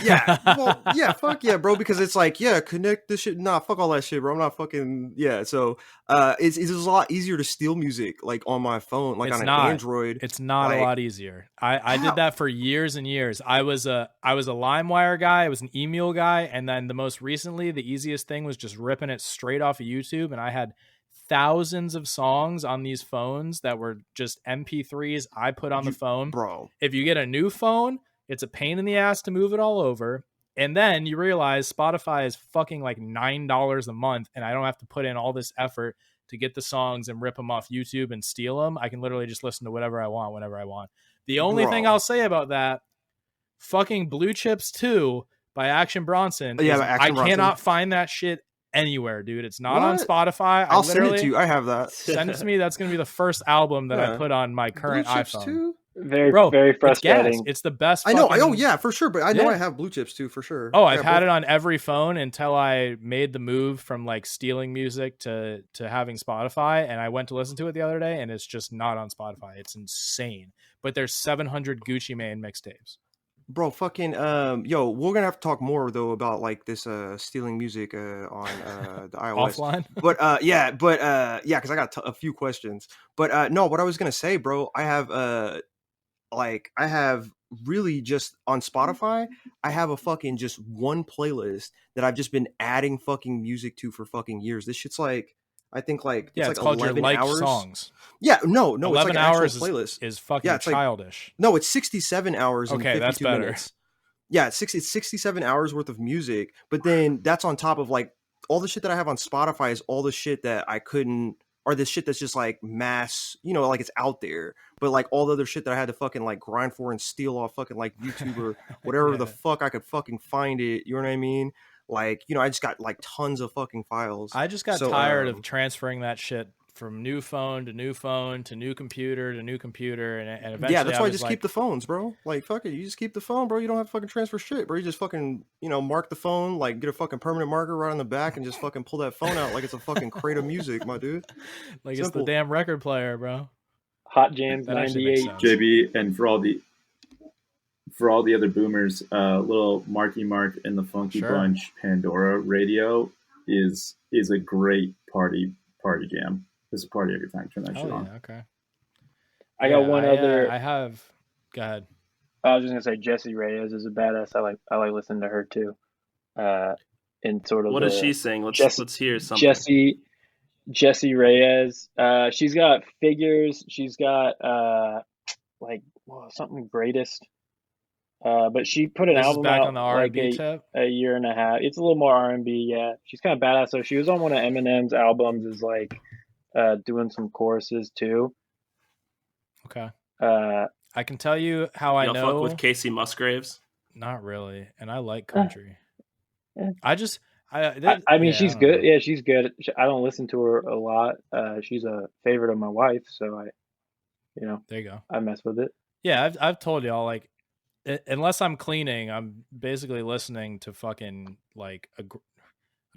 Yeah, well, yeah, fuck yeah, bro. Because it's like, yeah, connect this shit. Nah, fuck all that shit, bro. I'm not fucking. Yeah, so it's a lot easier to steal music like on my phone, like It's on an not. Android. It's not like, a lot easier. I how? did that for years and years. I was a LimeWire guy. I was an email guy, and then the most recently, the easiest thing was just ripping it straight off of YouTube, and I had thousands of songs on these phones that were just MP3s I put on the phone. Bro. If you get a new phone, it's a pain in the ass to move it all over. And then you realize Spotify is fucking like $9 a month, and I don't have to put in all this effort to get the songs and rip them off YouTube and steal them. I can literally just listen to whatever I want whenever I want. The only thing I'll say about that, fucking Blue Chips 2 by Action Bronson, I cannot find that shit anywhere, dude. It's not on Spotify. I'll send it to you. I have that. Send it to me. That's going to be the first album that I put on my current Blue Chips iPhone. Too? Very frustrating. It's the best. I know. Oh yeah, for sure. But I know I have Blue Chips too, for sure. Oh, I've had it on every phone until I made the move from like stealing music to having Spotify, and I went to listen to it the other day, and it's just not on Spotify. It's insane. But there's 700 Gucci Mane mixtapes. Bro, fucking yo, we're gonna have to talk more though about like this stealing music on the iOS offline. But yeah, because I got a few questions. But no, what I was gonna say, bro, I have really just on Spotify, I have a fucking just one playlist that I've just been adding fucking music to for fucking years. This shit's like, I think like it's like called 11 your liked hours. songs. Yeah, no, 11 it's like an hours actual playlist. is fucking childish. No, it's 67 hours. Okay, and 52 that's better. Minutes. Yeah, it's 67 hours worth of music, but then that's on top of like all the shit that I have on Spotify is all the shit that I couldn't, or this shit that's just like mass, like it's out there, but like all the other shit that I had to fucking like grind for and steal off fucking like YouTube or whatever the fuck I could fucking find it. You know what I mean? Like, I just got like tons of fucking files. I just got tired of transferring that shit from new phone to new phone to new computer to new computer, and eventually that's why I just keep the phones, bro. Like, fuck it, you just keep the phone, bro. You don't have to fucking transfer shit, bro. You just fucking mark the phone, like get a fucking permanent marker right on the back and just fucking pull that phone out like it's a fucking crate of music, my dude. Like Simple. It's the damn record player, bro. Hot Jams 98. JB, and for all the other boomers, little Marky Mark and the Funky Bunch Pandora Radio is a great party jam. It's a party every time. Turn that shit on. Okay. I got one other. I have. Go ahead. I was just gonna say Jessie Reyez is a badass. I like listening to her too. In sort of. What does she sing? Let's hear something. Jessie Reyez. She's got Figures. She's got something Greatest. But she put an album back out on the R&B like tip? a year and a half. It's a little more R&B, yeah. She's kind of badass. So she was on one of Eminem's albums, is like doing some choruses too. Okay. I can tell you how I know. Fuck with Casey Musgraves? Not really, and I like country. She's good. Yeah, she's good. I don't listen to her a lot. She's a favorite of my wife, so there you go. I mess with it. Yeah, I've told y'all, like, unless I'm cleaning, I'm basically listening to fucking like I don't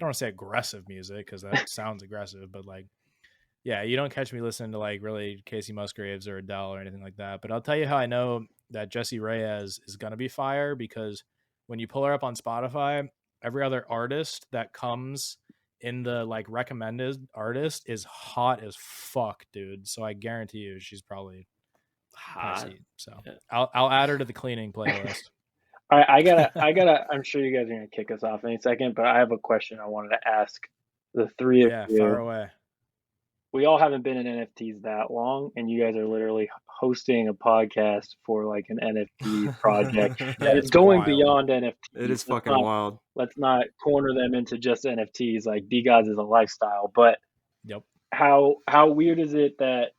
want to say aggressive music because that sounds aggressive, but like, yeah, you don't catch me listening to like really Casey Musgraves or Adele or anything like that. But I'll tell you how I know that Jessie Reyez is gonna be fire, because when you pull her up on Spotify, every other artist that comes in the like recommended artist is hot as fuck, dude. So I guarantee you she's probably hot. So I'll add her to the cleaning playlist. All right, I gotta. I'm sure you guys are gonna kick us off any second, but I have a question I wanted to ask the three of you. Far away. We all haven't been in NFTs that long, and you guys are literally hosting a podcast for like an NFT project that is going beyond NFTs. It is fucking wild. Let's not corner them into just NFTs. Like DeGods is a lifestyle, but how weird is it that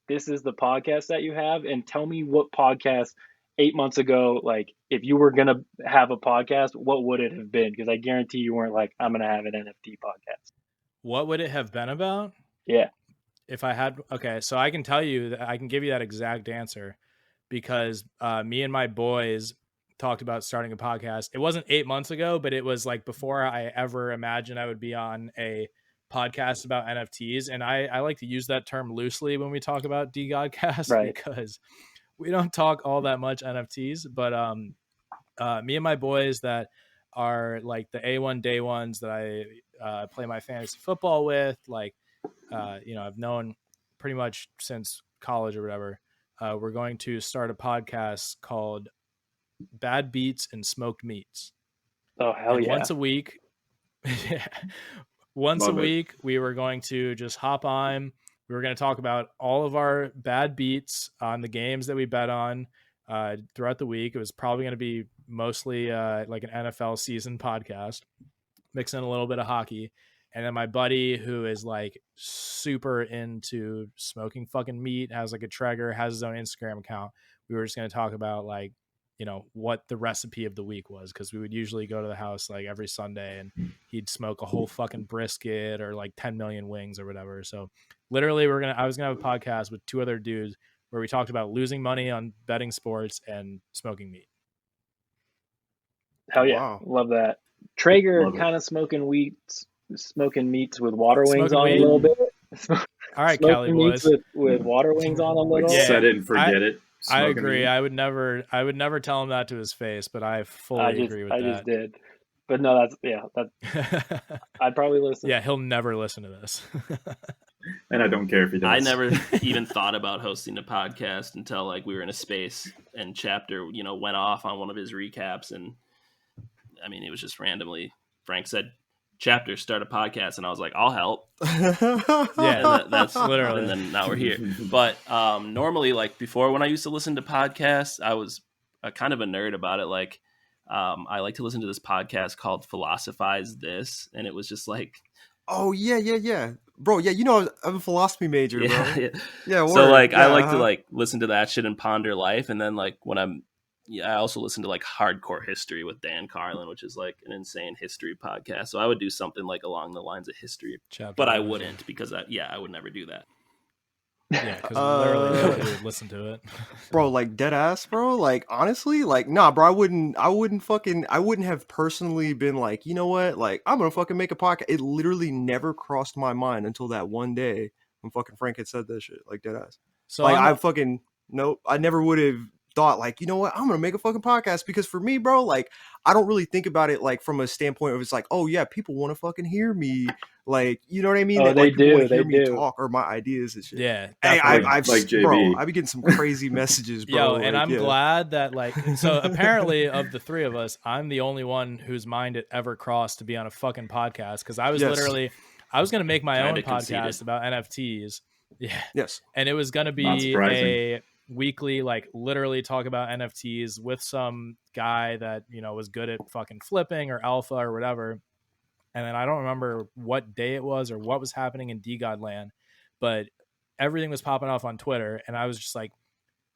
this is the podcast that you have? And tell me what podcast 8 months ago, like if you were gonna have a podcast, what would it have been? Because I guarantee you weren't like, I'm gonna have an NFT podcast. What would it have been about? Yeah. If I had, okay, so I can tell you that I can give you that exact answer, because me and my boys talked about starting a podcast. It wasn't 8 months ago, but it was like before I ever imagined I would be on a podcast about NFTs. And I like to use that term loosely when we talk about DeGodCast, because we don't talk all that much NFTs. But me and my boys that are like the A1 day ones that I play my fantasy football with, like, I've known pretty much since college or whatever. We're going to start a podcast called Bad Beats and Smoked Meats. Oh, hell yeah. Once a week, we were going to just hop on. We were going to talk about all of our bad beats on the games that we bet on throughout the week. It was probably going to be mostly like an NFL season podcast, mixing a little bit of hockey. And then my buddy, who is like super into smoking fucking meat, has like a Traeger, has his own Instagram account. We were just going to talk about like, what the recipe of the week was, because we would usually go to the house like every Sunday and he'd smoke a whole fucking brisket or like 10 million wings or whatever. So literally I was gonna have a podcast with two other dudes where we talked about losing money on betting sports and smoking meat. Hell yeah. Wow. Love that. Traeger kind of smoking meats with water wings on a little bit. All right, Cali boys. With water wings on a little. Yeah. Set it and forget it. I agree. Meat. I would never tell him that to his face, but I fully agree with that. I just did. But no, I'd probably listen. Yeah, he'll never listen to this. And I don't care if he does. I never even thought about hosting a podcast until like we were in a space and Chapter, went off on one of his recaps. And I mean, it was just randomly, Frank said, Chapter, start a podcast, and I was like, I'll help. Yeah, that's literally. And then now we're here. But normally, like before, when I used to listen to podcasts, I was kind of a nerd about it. Like, I like to listen to this podcast called Philosophize This, and it was just like, oh yeah, bro. Yeah, I'm a philosophy major, bro. Yeah. So like, I like to like listen to that shit and ponder life, and then like when I also listen to like Hardcore History with Dan Carlin, which is like an insane history podcast. So I would do something like along the lines of history, but I wouldn't because I would never do that. Yeah, because literally nobody would listen to it, bro. Like dead ass, bro. Like honestly, like nah, bro. I wouldn't have personally been like, you know what? Like I'm gonna fucking make a podcast. It literally never crossed my mind until that one day when fucking Frank had said that shit. Like dead ass. So like I never would have thought like, you know what, I'm gonna make a fucking podcast, because for me, bro, like I don't really think about it like from a standpoint of it's like, oh yeah, people want to fucking hear me, like, you know what I mean? Oh, they do. They do talk or my ideas and shit. Yeah. Hey, I've like JB. Bro, I be getting some crazy messages, bro. Yo, and I'm glad that like, so apparently of the three of us, I'm the only one whose mind it ever crossed to be on a fucking podcast, because I was I was gonna make my own podcast about NFTs. Yeah. Yes. And it was gonna be a weekly, like literally talk about NFTs with some guy that was good at fucking flipping or alpha or whatever. And then I don't remember what day it was or what was happening in DeGod land, but everything was popping off on Twitter, and I was just like,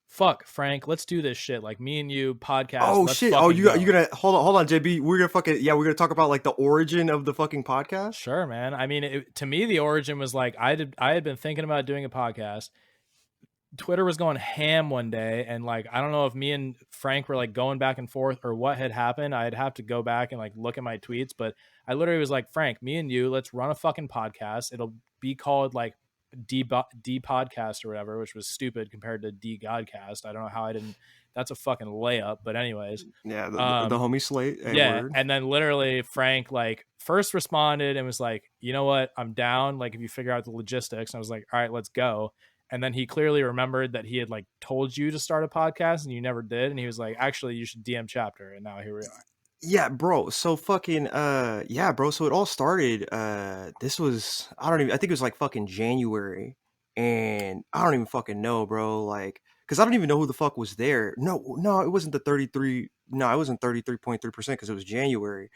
fuck, Frank, let's do this shit. Like me and you podcast. Oh shit. Oh, you're gonna hold on, JB. We're gonna talk about like the origin of the fucking podcast. Sure, man. I mean, to me, the origin was like I had been thinking about doing a podcast. Twitter was going ham one day, and like I don't know if me and Frank were like going back and forth or what had happened. I'd have to go back and like look at my tweets, but I literally was like, Frank, me and you, let's run a fucking podcast. It'll be called like D podcast or whatever, which was stupid compared to DeGodCast. I don't know how I didn't. That's a fucking layup. But anyways, yeah, the homie Slate. Yeah, word. And then literally Frank like first responded and was like, you know what, I'm down. Like if you figure out the logistics. And I was like, all right, let's go. And then he clearly remembered that he had like told you to start a podcast and you never did. And he was like, actually, you should DM Chapter. And now here we are. Yeah, bro. So fucking, yeah, bro. So it all started, this was, I think it was like fucking January, and I don't even fucking know, bro. Like, cause I don't even know who the fuck was there. No, it wasn't the 33. No, it wasn't 33.3% cause it was January.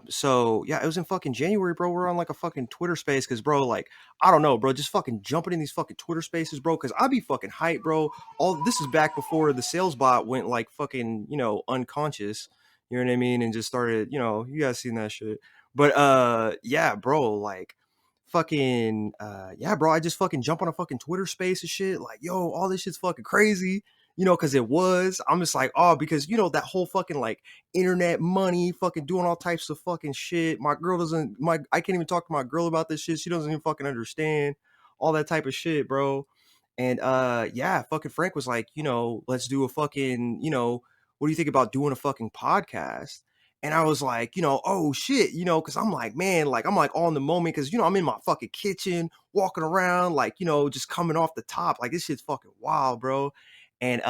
So yeah, it was in fucking January, bro. We're on like a fucking Twitter space, cause bro, like, I don't know, bro, just fucking jumping in these fucking Twitter spaces, bro. Cause I be fucking hype, bro. This is back before the sales bot went like fucking, unconscious. You know what I mean? And just started, you guys seen that shit. But yeah, bro, like fucking yeah, bro, I just fucking jump on a fucking Twitter space and shit. Like, yo, all this shit's fucking crazy. Cause it was. I'm just like, oh, because that whole fucking like internet money, fucking doing all types of fucking shit. My girl I can't even talk to my girl about this shit. She doesn't even fucking understand all that type of shit, bro. And yeah, fucking Frank was like, let's do a fucking, what do you think about doing a fucking podcast? And I was like, oh shit, because I'm like, man, like I'm like all in the moment because I'm in my fucking kitchen walking around, like, just coming off the top, like this shit's fucking wild, bro. And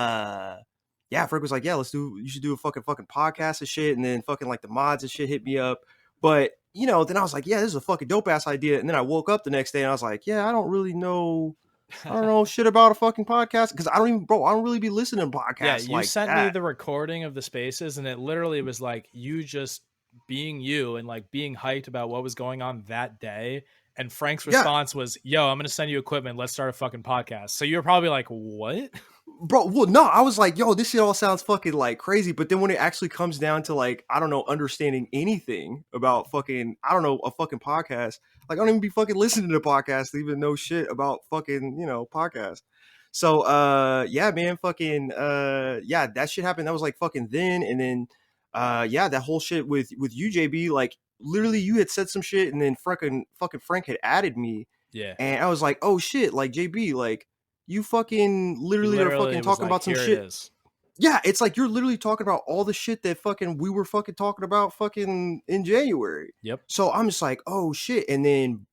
yeah, Frank was like, yeah, you should do a fucking podcast and shit. And then fucking like the mods and shit hit me up. But, then I was like, yeah, this is a fucking dope ass idea. And then I woke up the next day and I was like, yeah, I don't know shit about a fucking podcast because I don't really be listening to podcasts. Yeah, you like sent that. me the recording of the spaces and it literally was like you just being you and like being hyped about what was going on that day. And Frank's response was, yo, I'm going to send you equipment. Let's start a fucking podcast. So you're probably like, what? Bro, well, no, I was like, yo, this shit all sounds fucking like crazy. But then when it actually comes down to like, I don't know, understanding anything about fucking, I don't know, a fucking podcast, like I don't even be fucking listening to podcasts to even know shit about fucking, podcasts. So, yeah, man, fucking, yeah, that shit happened. That was like fucking then. And then, yeah, that whole shit with you, JB, like literally you had said some shit and then fucking Frank had added me. Yeah. And I was like, oh shit, like JB, like, you fucking literally are fucking talking about some shit. Yeah, it's like you're literally talking about all the shit that fucking we were fucking talking about fucking in January. Yep. So I'm just like, oh shit. And then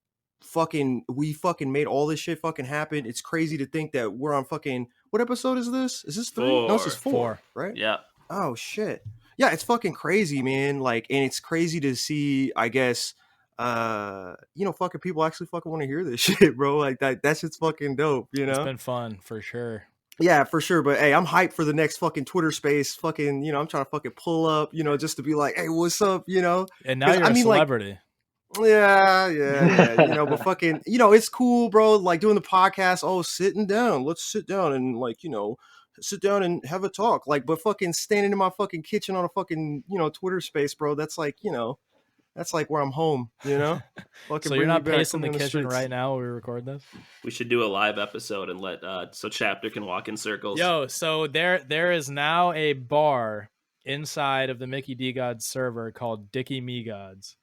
we fucking made all this shit fucking happen. It's crazy to think that we're on fucking, what episode is this? Is this 3? No, this is 4, right? Yeah. Oh shit. Yeah, it's fucking crazy, man. Like, and it's crazy to see, I guess, fucking people actually fucking want to hear this shit, bro. Like that shit's fucking dope, It's been fun for sure. Yeah, for sure. But hey, I'm hyped for the next fucking Twitter space. Fucking, I'm trying to fucking pull up, just to be like, hey, what's up, And now you're a celebrity. Like, yeah. But fucking, it's cool, bro. Like doing the podcast, sitting down. Let's sit down and like, sit down and have a talk. Like, but fucking standing in my fucking kitchen on a fucking, Twitter space, bro. That's like, that's like where I'm home, So you're not pacing the kitchen right now while we record this? We should do a live episode and let so Chapter can walk in circles. Yo, so there is now a bar inside of the Mickey DeGods server called Dickie Me Gods.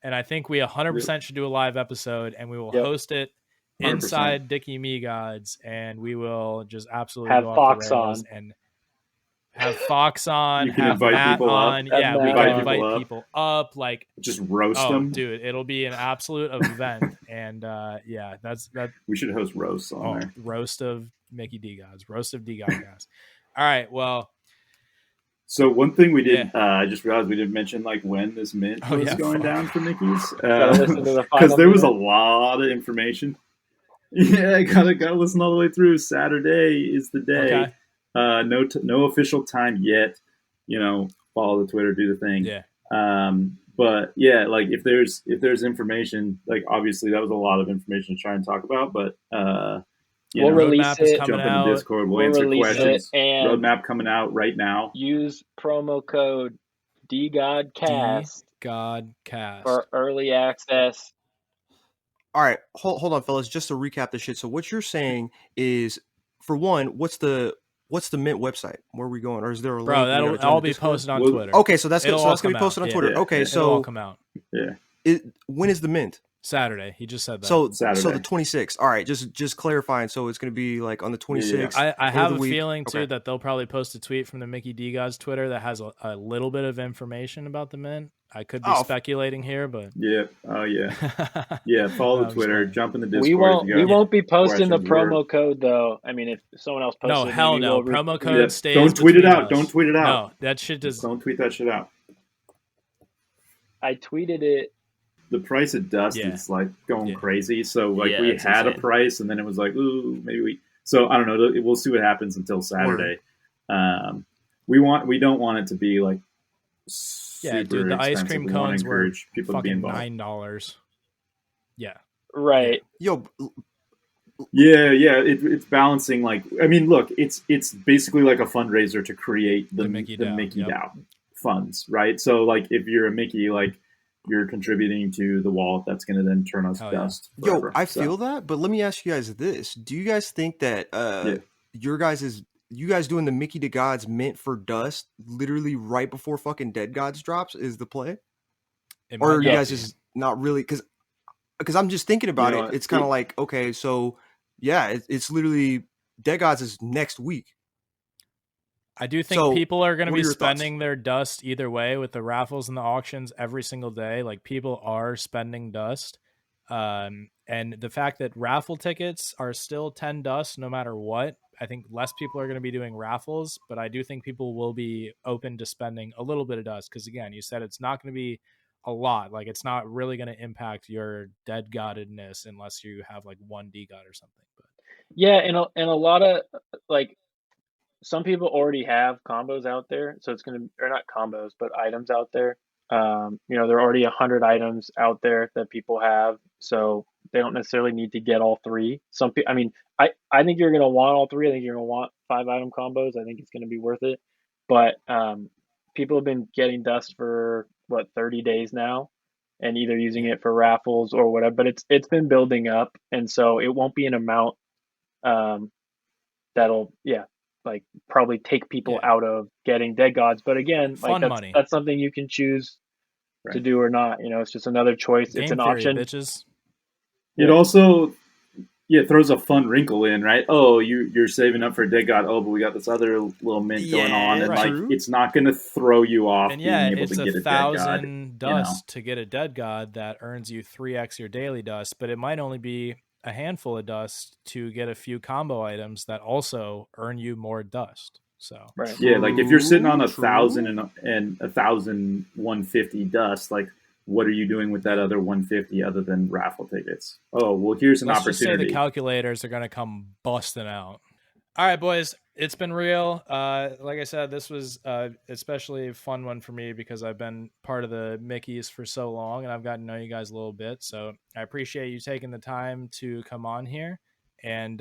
And I think we 100% should do a live episode and we will host it inside 100%. Dickie Me Gods and we will just absolutely have go Fox off the rails on. And have Fox on, you can have invite Matt people on. Up. Yeah, we can invite people up. Like just roast them, dude. It'll be an absolute event, and yeah, that's that. We should host roasts on there. Roast of Mickey DeGods, roast of DeGodCast. All right, well. So one thing we did, I just realized we didn't mention like when this mint was going down for Mickey's, because there was a lot of information. Yeah, gotta listen all the way through. Saturday is the day. Okay. No official time yet. Follow the Twitter, do the thing. Yeah. But yeah, like if there's information, like obviously that was a lot of information to try and talk about, but we'll release it. Jump into Discord. We'll answer questions. And roadmap coming out right now. Use promo code DeGodCast for early access. All right, hold on, fellas. Just to recap the shit. So what you're saying is, for one, what's the Mint website? Where are we going? Or is there a link? Bro, that'll all be posted on Twitter. Okay, so that's going to be posted on Twitter. Yeah, okay, so it'll all come out. Yeah. When is the Mint? Saturday. He just said that. So Saturday. the 26th. All right, just clarifying. So it's going to be like on the 26th. Yeah. I have a feeling too that they'll probably post a tweet from the Mickey DeGods Twitter that has a little bit of information about the Mint. I could be speculating here, but yeah. Oh yeah. Yeah. Follow the Twitter. Jump in the Discord. We won't be posting the promo code though. I mean, if someone else posts it, hell no. Promo code stays. Don't tweet it out. Us. Don't tweet it out. No, that shit does. Don't tweet that shit out. I tweeted it. The price of dust is like going crazy. So like we had insane. A price, and then it was like, ooh, maybe we. So I don't know. We'll see what happens until Saturday. We don't want it to be like. Yeah, dude, the ice cream cones were fucking $9. Yeah. Right. Yo. Yeah. It's balancing. Like, I mean, look, it's basically like a fundraiser to create the Mickey DAO funds, right? So, like, if you're a Mickey, like, you're contributing to the wallet that's going to then turn us dust. Forever. Yo, I feel that, but let me ask you guys this: do you guys think that you guys doing the Mickey DeGods Mint for dust literally right before fucking DeGods drops is the play? Or are you guys just not really? Because I'm just thinking about it. It's kind of like, okay, so yeah, it's literally DeGods is next week. I do think So, people are going to what be are your thoughts? spending their dust either way with the raffles and the auctions every single day. Like, people are spending dust. And the fact that raffle tickets are still 10 dust no matter what, I think less people are going to be doing raffles, but I do think people will be open to spending a little bit of dust. Because again, you said it's not going to be a lot. Like, it's not really going to impact your dead goddedness unless you have like one DeGod or something. But Yeah, and a lot of like some people already have combos out there, so it's gonna, or not combos, but items out there. You know, there are already 100 items out there that people have, so they don't necessarily need to get all three. Some people, I mean, I think you're gonna want all three. I think you're gonna want 5 item combos. I think it's gonna be worth it. But people have been getting dust for what, 30 days now, and either using it for raffles or whatever. But it's been building up, and so it won't be an amount that'll like probably take people out of getting dead gods. But again, like that's something you can choose to do or not. You know, it's just another choice. Game it's an theory, option. Bitches. It also throws a fun wrinkle in, right? Oh, you're saving up for dead god. Oh, but we got this other little mint going on, and like it's not going to throw you off. And being able it's to get a 1,000 dead god, dust to get a dead god that earns you 3x your daily dust, but it might only be a handful of dust to get a few combo items that also earn you more dust. So yeah, like if you're sitting on 1,000 and 1,150 dust, like what are you doing with that other 150 other than raffle tickets? Oh, well, here's an opportunity. Let's just say the calculators are going to come busting out. All right, boys, it's been real. Like I said, this was especially a fun one for me because I've been part of the Mickeys for so long and I've gotten to know you guys a little bit. So I appreciate you taking the time to come on here. And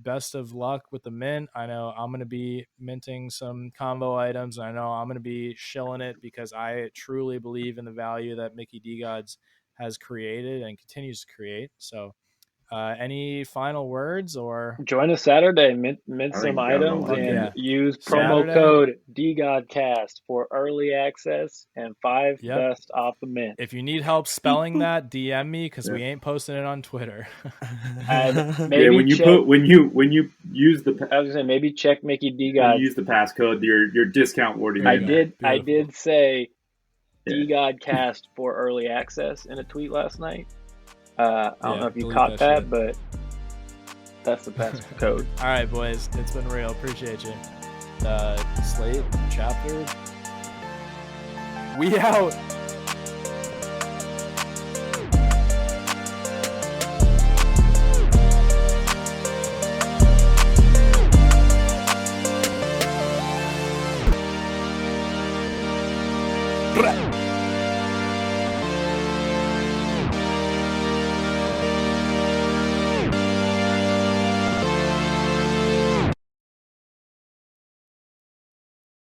best of luck with the mint. I know I'm going to be minting some combo items. I know I'm going to be shilling it because I truly believe in the value that Mickey DeGods has created and continues to create. So any final words or join us Saturday, mint some items and use promo code DeGodCast for early access and 5 dust off the mint. If you need help spelling that, DM me because we ain't posting it on Twitter. Maybe when you use the I was gonna say maybe check Mickey DeGod. Use the passcode, your discount wording. I did say DeGodCast for early access in a tweet last night. I don't know if you caught that, but that's the passcode. All right, boys. It's been real. Appreciate you. Slate chapter. We out.